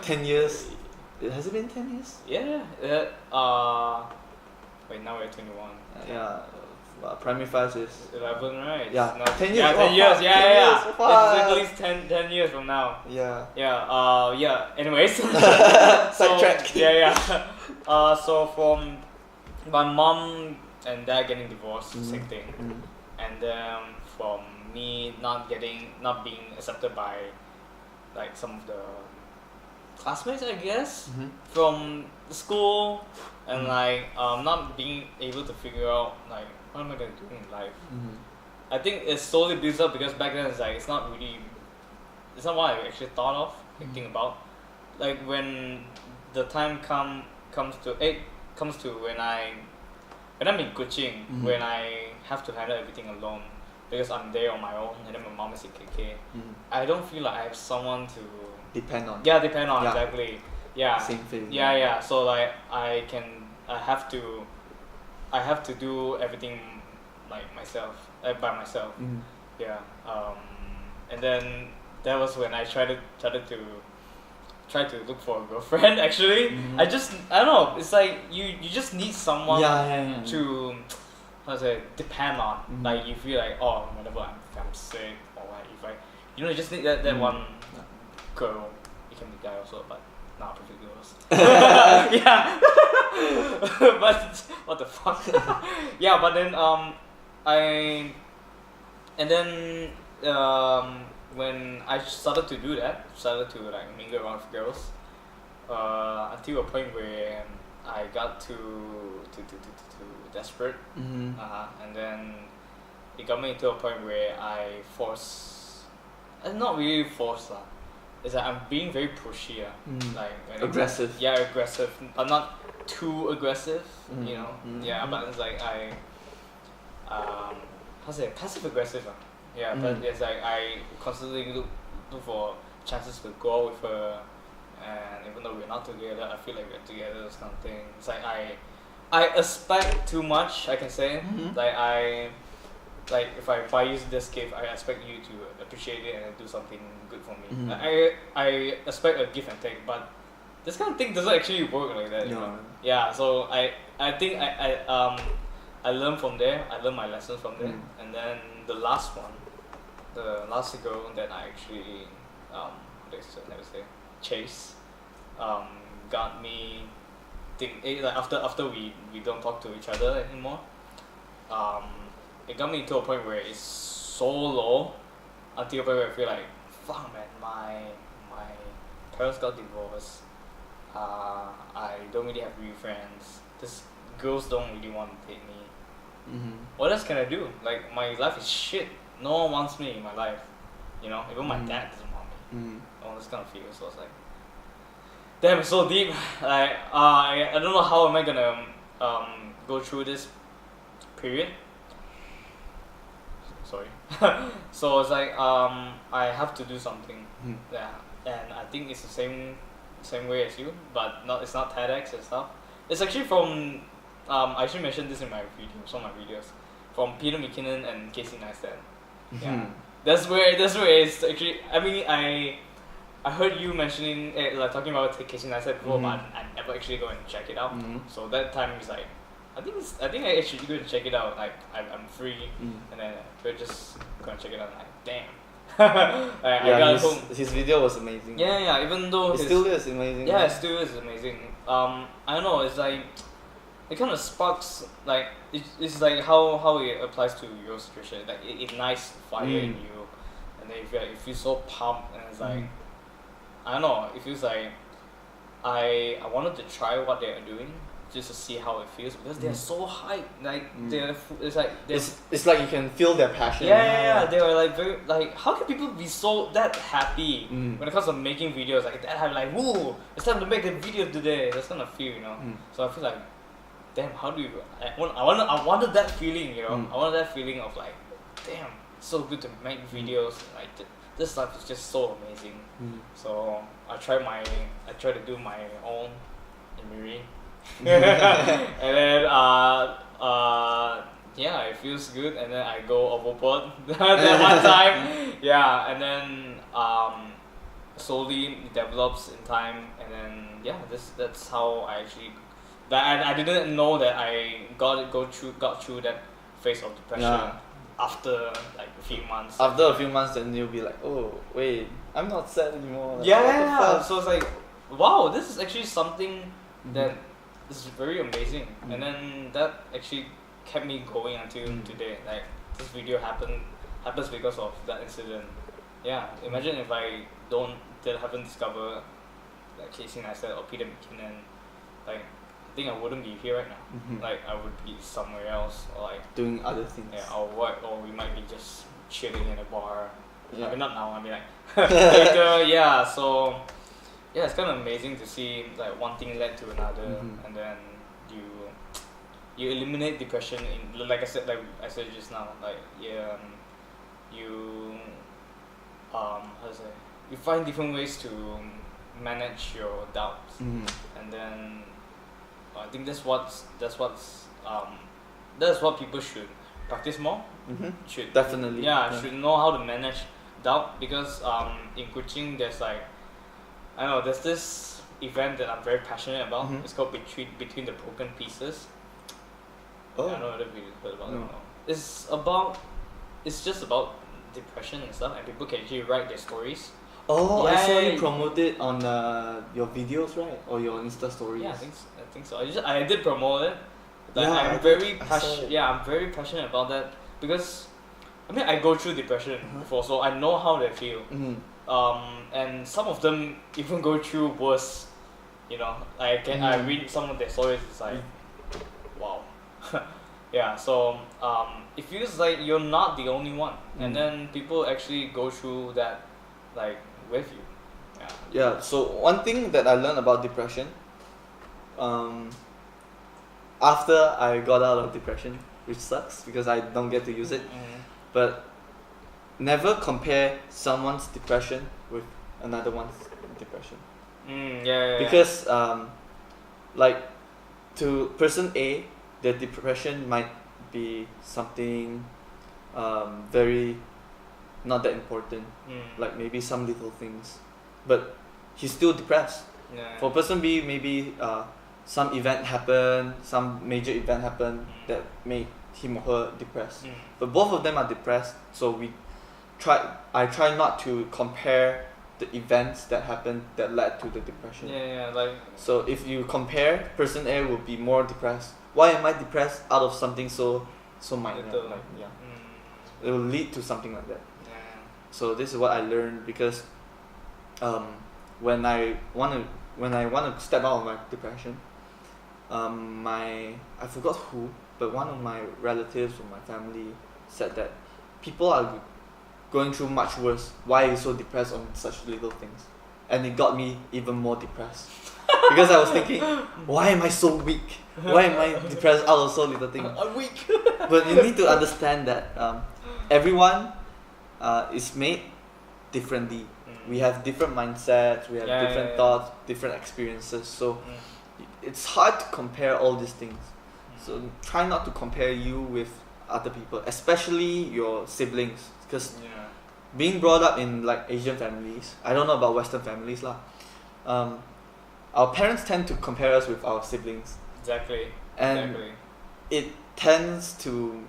10 years. Has it been 10 years? Yeah. Wait, now we're 21. Primary 5 is 11, right? Yeah, now, 10 years. Yeah, 10 years. 10 Yeah. years. It's at least 10 years from now. Yeah. Anyways. Sidetrack. So from my mom and dad getting divorced, same thing. And then from me not being accepted by like some of the classmates, I guess, Mm-hmm. from school, and like not being able to figure out like what am I gonna do in life. Mm-hmm. I think it slowly builds up because back then it's like it's not what I actually thought of, think about. Like when the time comes to when I'm in coaching, when I have to handle everything alone because I'm there on my own and then my mom is in KK. I don't feel like I have someone to Depend on. depend on. Yeah. Exactly. Yeah. Same thing. Yeah. So like I have to do everything like myself, by myself. Yeah. And then that was when I tried to look for a girlfriend. Actually, I don't know. It's like you just need someone to how to say depend on. Like you feel like whenever I'm sick or like if I you just need that one girl. It can be guy also, but not perfect girls. Yeah. But what the fuck? Yeah, but then when I started to do that, started to like mingle around with girls, until a point where I got to desperate, and then it got me into a point where not really forced lah. It's like I'm being very pushy, like aggressive. Aggressive, but not too aggressive, you know. But it's like how to say passive aggressive, but it's like I constantly look for chances to go out with her, and even though we're not together, I feel like we're together. This kind of thing. It's like I expect too much. I can say like if I buy you this gift, I expect you to appreciate it and do something good for me. I expect a give and take, but this kind of thing doesn't actually work like that. You know? Yeah. So I think I learned from there. I learned my lessons from there, and then the last girl that I actually chase, got me like after we don't talk to each other anymore. It got me to a point where it's so low, until a point where I feel like, fuck man, my parents got divorced. I don't really have real friends. These girls don't really want to date me. What else can I do? Like my life is shit. No one wants me in my life. You know, even my dad doesn't want me. All this kind of feel. So I was like, damn, it's so deep. Like I don't know how am I gonna go through this period. Sorry. So it's like I have to do something. Yeah, and I think it's the same way as you, but it's not TEDx and stuff. It's actually from I actually mentioned this in my videos, some of my videos, from Peter McKinnon and Casey Neistat. Yeah, that's where it's actually. I mean, I heard you mentioning like talking about Casey Neistat before, but I never actually go and check it out. So that time is like, I think I actually go and check it out. Like I'm free, and then we're just go and check it out. Like damn. I got home. His video was amazing. Yeah. Even though it still is amazing. Yeah, it still is amazing. I don't know. It's like it kind of sparks like it's like how it applies to your situation. Like it ignites fire in you, and then you feel so pumped, and it's like I don't know. It feels like I wanted to try what they are doing just to see how it feels because they're so hyped. Like it's like you can feel their passion. Yeah. They were like very like how can people be so that happy when it comes to making videos like that? I'm like, woo, it's time to make a video today. That's kind of feel, you know. So I feel like, damn, how do you? I wanted that feeling, you know. I wanted that feeling of like, damn, it's so good to make videos. Like this stuff is just so amazing. So I tried to do my own in Miri. And then it feels good, and then I go overboard that one time. Yeah, and then slowly it develops in time, and then that's how I actually I didn't know that I got through that phase of depression after like a few months. After a few months, then you'll be like, oh wait, I'm not sad anymore. Like, yeah. So it's like, wow, this is actually something that is very amazing, and then that actually kept me going until today. Like this video happens because of that incident. Yeah, imagine if I haven't discovered like Casey Neistat or Peter McKinnon, like I think I wouldn't be here right now. Like I would be somewhere else, or like doing other things. Yeah, or we might be just chilling in a bar. Yeah. I mean, not now. I mean, like later. Yeah. So yeah, it's kind of amazing to see like one thing led to another, and then you eliminate depression in, like I said just now, like you how to say, you find different ways to manage your doubts, and then I think that's what people should practice more. Should definitely should know how to manage doubt, because in coaching there's like, I don't know, there's this event that I'm very passionate about. It's called between the broken pieces. Oh. I don't know if you've heard about No. it. It's just about depression and stuff, and people can actually write their stories. Oh, I saw Yeah. you promote it on your videos, right? Or your Insta stories. Yeah, I think so. I did promote it. Like, Yeah, I'm I very saw it. I'm very passionate about that, because I mean, I go through depression before, so I know how they feel. And some of them even go through worse. You know, I read some of their stories. It's like, wow. Yeah. So it feels like you're not the only one, and then people actually go through that, like, with you. Yeah. Yeah. So one thing that I learned about depression, after I got out of depression, which sucks because I don't get to use it, but never compare someone's depression with another one's depression. Yeah. Because like, to person A, their depression might be something very not that important, like maybe some little things, but he's still depressed. Yeah. For person B, maybe some event happened, some major event happened that made him or her depressed. But both of them are depressed, so I try not to compare the events that happened that led to the depression. Yeah, like. So if you compare, person A will be more depressed. Why am I depressed out of something so minor? Little. Like, it will lead to something like that. Yeah. So this is what I learned, because when I wanna step out of my depression, I forgot who, but one of my relatives or my family said that people are going through much worse. Why are you so depressed on such little things? And it got me even more depressed. Because I was thinking, why am I so weak? Why am I depressed out of so little things? I'm weak. But you need to understand that everyone is made differently. We have different mindsets, we have different thoughts, different experiences. So it's hard to compare all these things. So try not to compare you with other people, especially your siblings, because being brought up in like Asian families, I don't know about Western families lah. Our parents tend to compare us with our siblings. Exactly. And it tends to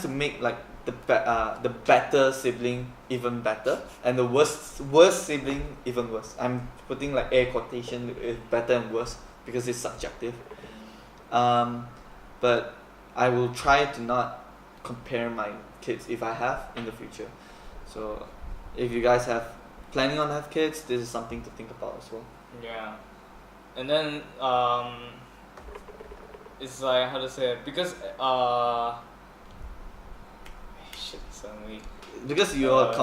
make like the better sibling even better, and the worst sibling even worse. I'm putting like air quotation with better and worse because it's subjective. But I will try to not compare my kids if I have in the future. So if you guys have planning on have kids, this is something to think about as well. Yeah. And then it's like, how to say it, because shit, suddenly. Because you're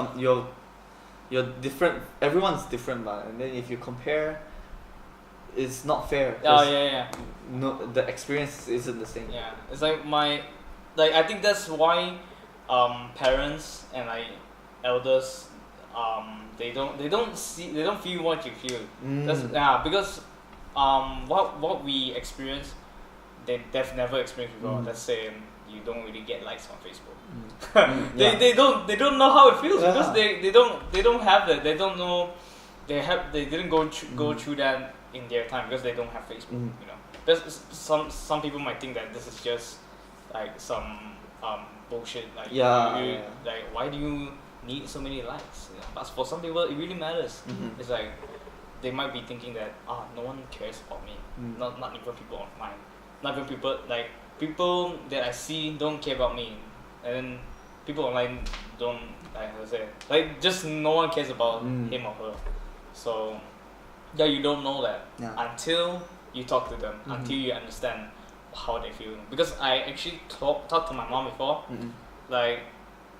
different. Everyone's different, but and then if you compare, it's not fair. No, the experience isn't the same. Yeah, it's like I think that's why parents and like elders they don't feel what you feel. That's because what we experience, they've never experienced before. Let's say you don't really get likes on Facebook. They don't know how it feels because they don't have that. They don't know they didn't go through that in their time because they don't have Facebook. You know, there's some people might think that this is just like some bullshit. Like like why do you need so many likes? You know? But for some people it really matters. It's like they might be thinking that no one cares about me. Not even people online. Not even people that I see don't care about me, and then people online don't, like how to say, like just no one cares about him or her. So yeah, you don't know that Yeah. until you talk to them, until you understand how they feel. Because I actually talked to my mom before, like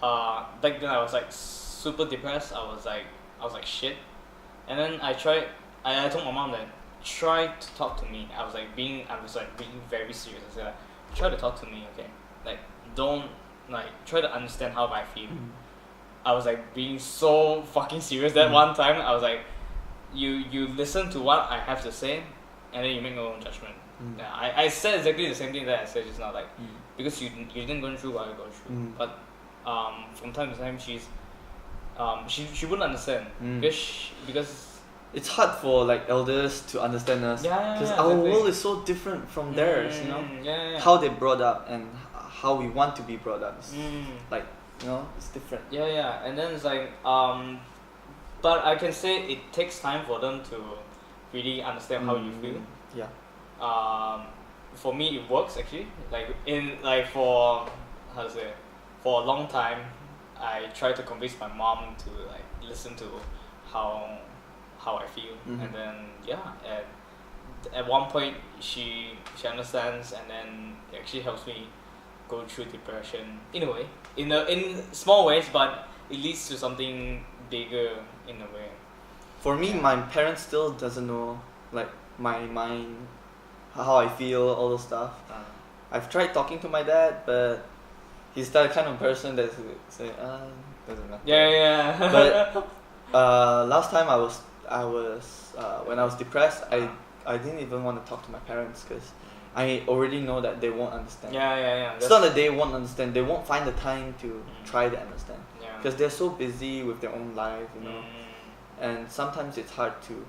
back then I was like super depressed. I was like shit, and then I told my mom that try to talk to me. I was like being very serious. I said like, try to talk to me, okay? Like don't like try to understand how I feel. I was like being so fucking serious that one time. I was like, you listen to what I have to say, and then you make your own judgment. Yeah, I said exactly the same thing that I said just now, like because you didn't go through what I go through. But from time to time she wouldn't understand because it's hard for like elders to understand us because our exactly. world is so different from theirs, you know. Yeah. How they brought up and how we want to be brought up is like, you know, it's different. Yeah, and then it's like but I can say it takes time for them to really understand how you feel. Yeah. For me it works actually, for how to say, for a long time I tried to convince my mom to like listen to how I feel, and then at one point she understands, and then it actually helps me go through depression in a way, in small ways, but it leads to something bigger in a way. For me, my parents still doesn't know like my mind, how I feel, all those stuff. I've tried talking to my dad, but he's that kind of person that say, doesn't matter. Yeah. But last time I was when I was depressed, I didn't even want to talk to my parents because I already know that they won't understand. Yeah. It's not that they won't understand; they won't find the time to try to understand because they're so busy with their own life, you know. And sometimes it's hard to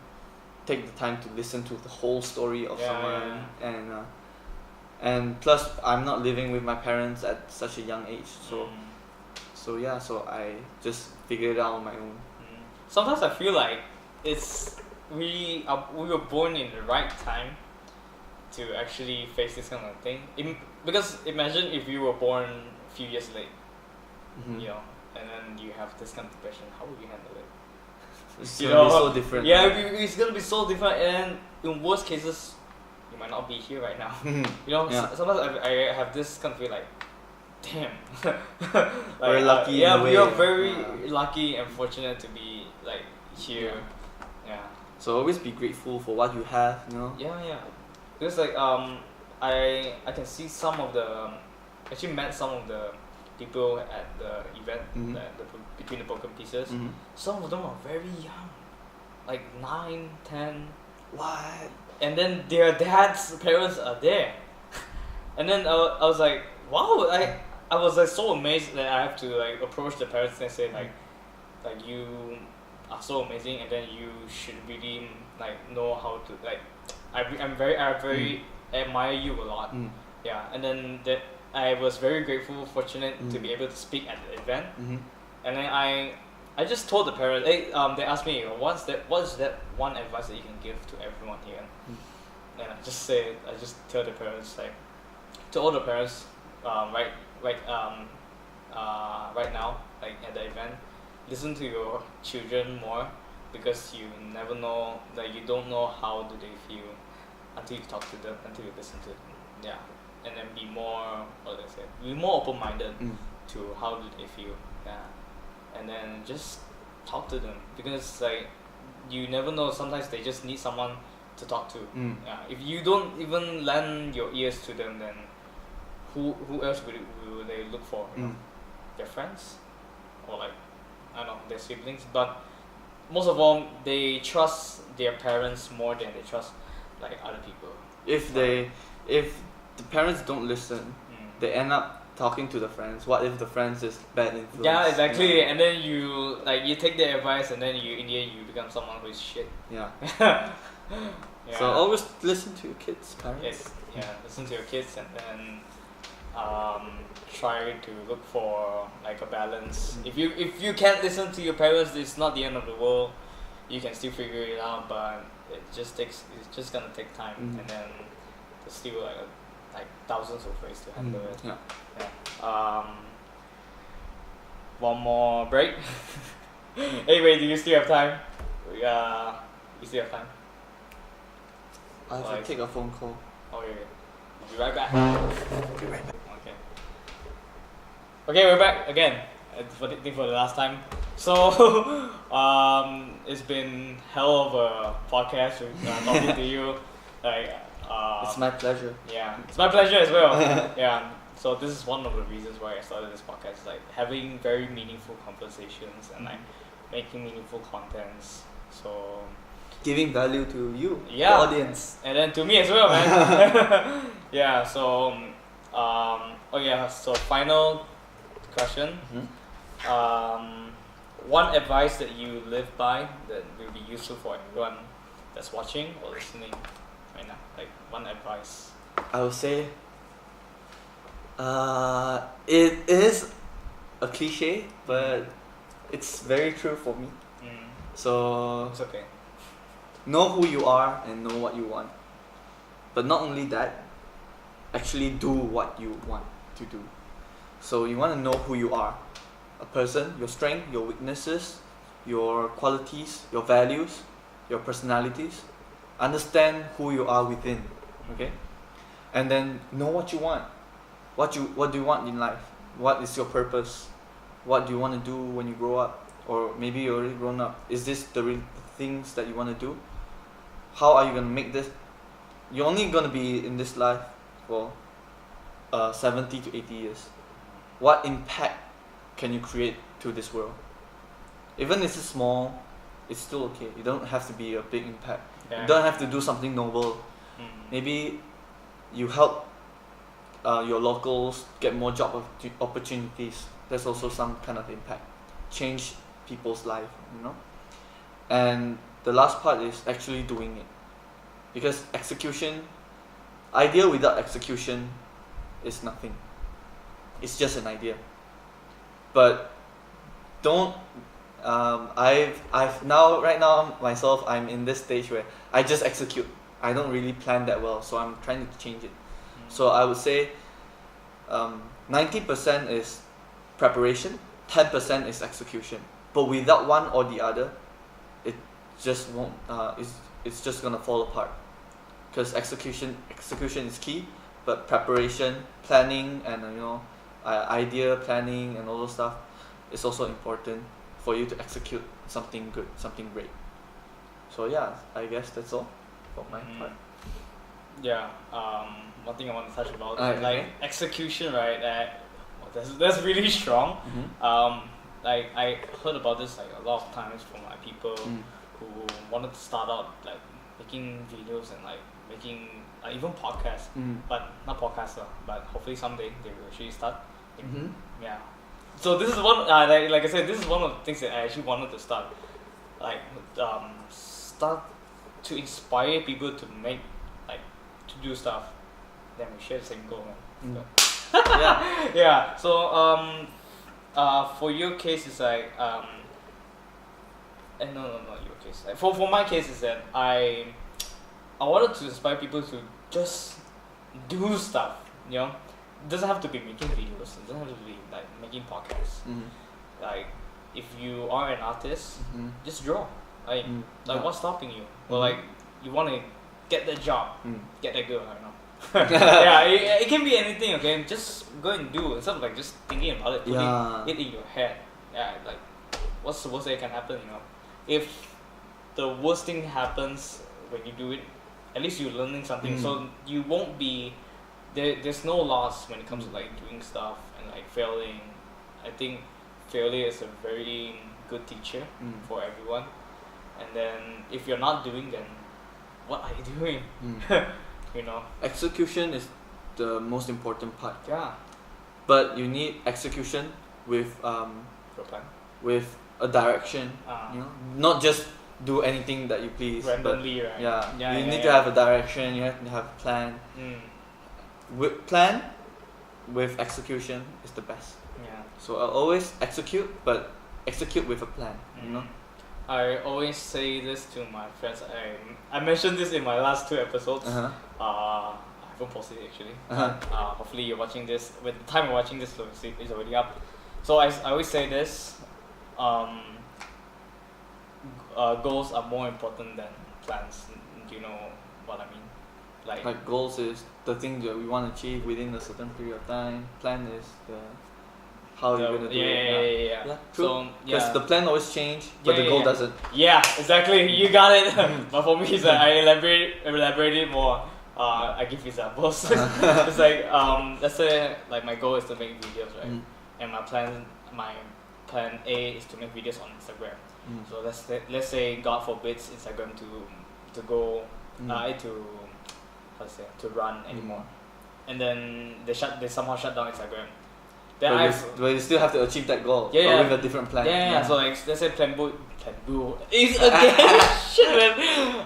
take the time to listen to the whole story of someone, and plus I'm not living with my parents at such a young age, so I just figured it out on my own. Sometimes I feel like we were born in the right time to actually face this kind of thing. Because imagine if you were born a few years late, you know, and then you have this kind of depression. How would you handle it? It's gonna be so different. Yeah, it's gonna be so different, and in worst cases, you might not be here right now. You know, sometimes I have this kind of feel like, damn. Like, very lucky. Yeah, we are very lucky and fortunate to be like here. Yeah. So always be grateful for what you have, you know. Yeah. Because like I can see some of the actually met some of the people at the event, between the broken pieces. Some of them are very young, like 9, 10. What? And then their dad's parents are there. And then I was like, wow, I was like so amazed that I have to like approach the parents and say like you are so amazing, and then you should really like know how to like I very admire you a lot. Yeah, and then that I was very grateful, fortunate to be able to speak at the event. And then I just told the parents, they asked me, what's that one advice that you can give to everyone here? And I just tell the parents, like, to all the parents, right now, like at the event, listen to your children more, because you never know, like you don't know how do they feel until you talk to them, until you listen to them. Yeah, and then be more, be more open-minded to how do they feel. Yeah, and then just talk to them, because like you never know, sometimes they just need someone to talk to. Yeah, if you don't even lend your ears to them, then who else will they look for? You know? Their friends, or like I don't know, their siblings. But most of all, they trust their parents more than they trust like other people. If the parents don't listen, they end up talking to the friends. What if the friends is bad influence? Yeah, exactly. And then you take their advice, and then in the end you become someone who is shit. Yeah. Yeah. So always listen to your kids' parents. Yes. Yeah, listen to your kids, and then try to look for like a balance. If you can't listen to your parents, it's not the end of the world. You can still figure it out, but it's just gonna take time, and then there's still like thousands of ways to handle it. Yeah. One more break. Hey, wait, do you still have time? We still have time. I have to take a phone call. Okay. I'll be right back. Be right back. Okay. Okay, we're back again. For the last time. So, it's been hell of a podcast talking to you. Like, It's my pleasure. yeah, it's my pleasure as well. Yeah. So this is one of the reasons why I started this podcast, like having very meaningful conversations and like making meaningful contents. So Giving value to you, yeah, the audience. and then to me as well, man. Yeah. So, oh yeah. So final question. One advice that you live by that will be useful for everyone that's watching or listening right now. Like one advice. I would say it is a cliche, but it's very true for me. So It's okay. know who you are and know what you want. But not only that, actually do what you want to do. So you want to know who you are. A person, your strength, your weaknesses, your qualities, your values, your personalities. Understand who you are within, okay? And then know what you want. What do you want in life? What is your purpose? What do you want to do when you grow up? Or maybe you're already grown up. Is this the real things that you want to do? How are you going to make this? You're only going to be in this life for 70 to 80 years. What impact can you create to this world? Even if it's small, it's still okay. You don't have to be a big impact. Yeah. You don't have to do something noble. Maybe you help your locals get more job opportunities. There's also some kind of impact. Change people's life, you know. And the last part is actually doing it, because idea without execution is nothing. It's just an idea. But don't. Right now myself, I'm in this stage where I just execute. I don't really plan that well, so I'm trying to change it. So I would say 90% is preparation, 10% is execution. But without one or the other, it just won't. It's just gonna fall apart. Because execution is key, but preparation, planning, and idea planning and all those stuff is also important for you to execute something good, something great. So yeah, I guess that's all for my part. Yeah. One thing I want to touch about, Okay. execution, right? That's really strong. Like I heard about this like a lot of times from like people who wanted to start out like making videos and like making even podcasts, but not podcasts, but hopefully someday they will actually start. Yeah. So this is one like I said, this is one of the things that I actually wanted to start, like start to inspire people to make to do stuff. Then we share the same goal, man. Yeah. Yeah. So for your case is like no your case. Like, for my case is that I wanted to inspire people to just do stuff. You know, it doesn't have to be making videos. It doesn't have to be like making podcasts. Like if you are an artist, just draw. Like what's stopping you? Or like you want to get that job, get that girl. I don't know. Yeah, it can be anything. Okay, just go and do instead of like just thinking about it, putting it in your head. Yeah, like what's the worst that can happen? You know, if the worst thing happens when you do it, at least you're learning something. So you won't be there's no loss when it comes to like doing stuff and like failing. I think failure is a very good teacher for everyone. And then if you're not doing, then what are you doing? You know, execution is the most important part. Yeah. But you need execution with plan. with a direction. You know, not just do anything that you please. Randomly, right? Yeah. You need to have a direction. You have to have a plan. With plan, with execution is the best. Yeah. So I'll always execute, but execute with a plan. You know. I always say this to my friends. I mentioned this in my last 2 episodes. I haven't posted it actually. Hopefully you're watching this. With the time you're watching this, it's already up. So I always say this. Goals are more important than plans. Do you know what I mean? Like goals is the thing that we want to achieve within a certain period of time. Plan is the how you're gonna do it. Yeah, true. So Because the plan always change, but the goal doesn't. Yeah, exactly. You got it. But for me, it's like I elaborate it more. I give examples. It's like let's say like my goal is to make videos, right? And my plan A is to make videos on Instagram. So let's say God forbids Instagram to go to run anymore, and then they somehow shut down Instagram. Then but you still have to achieve that goal. Yeah. With a different plan. Yeah. So like let's say plan B is again. Shit, man.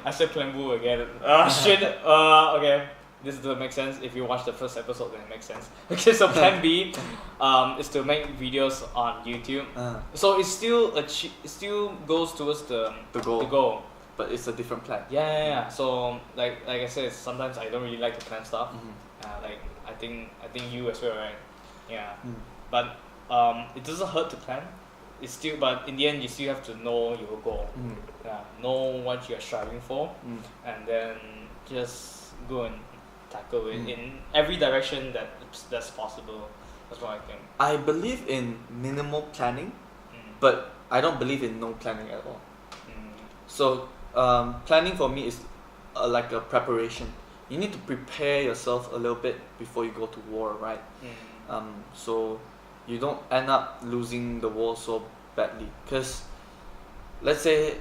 I said plan B again. Shit. Okay. This doesn't make sense. If you watch the first episode, then it makes sense. Okay, so plan B is to make videos on YouTube. So it still goes towards the goal. But it's a different plan. Yeah. So like I said, sometimes I don't really like to plan stuff. Like I think you as well, right? Yeah. But it doesn't hurt to plan. It's still, but in the end, you still have to know your goal. Yeah. Know what you're striving for, and then just go and tackle it in every direction that's possible. That's what I think. I believe in minimal planning, but I don't believe in no planning at all. So planning for me is like a preparation. You need to prepare yourself a little bit before you go to war, right? So you don't end up losing the war so badly. Because let's say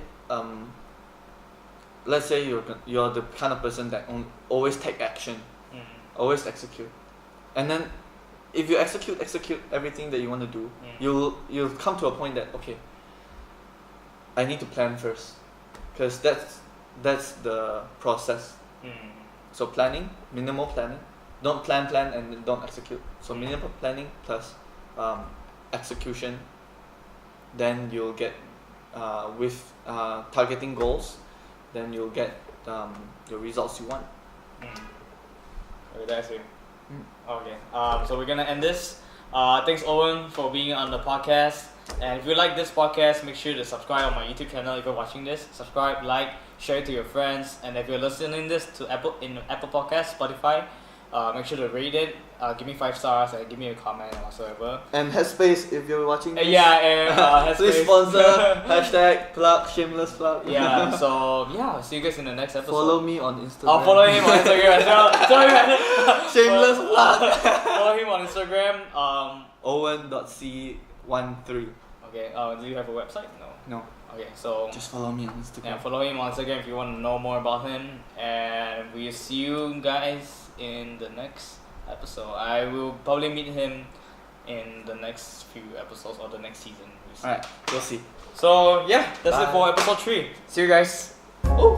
you're the kind of person that always take action, always execute, and then if you execute everything that you want to do, you'll come to a point that okay, I need to plan first, because that's the process. So planning, minimal planning, don't plan and then don't execute. So minimal planning plus execution, then you'll get with targeting goals, then you'll get the results you want. Okay, that's it. Okay, so we're gonna end this. Thanks Owen for being on the podcast. And if you like this podcast, make sure to subscribe on my YouTube channel if you're watching this. Subscribe, like, share it to your friends. And if you're listening this to Apple Podcast, Spotify, make sure to rate it. Give me 5 stars and give me a comment and whatsoever. And Headspace, if you're watching this. Headspace. Please sponsor. #plug, shameless plug. Yeah, so yeah, see you guys in the next episode. Follow me on Instagram. I'll follow him on Instagram as well. Shameless plug. Follow him on Instagram. Owen.c13. Okay, do you have a website? No. Okay, so just follow me on Instagram. Yeah, follow him on Instagram if you want to know more about him. And we'll see you guys in the next episode. I will probably meet him in the next few episodes or the next season. Alright, we'll see. So yeah, that's it for episode 3. See you guys. Ooh.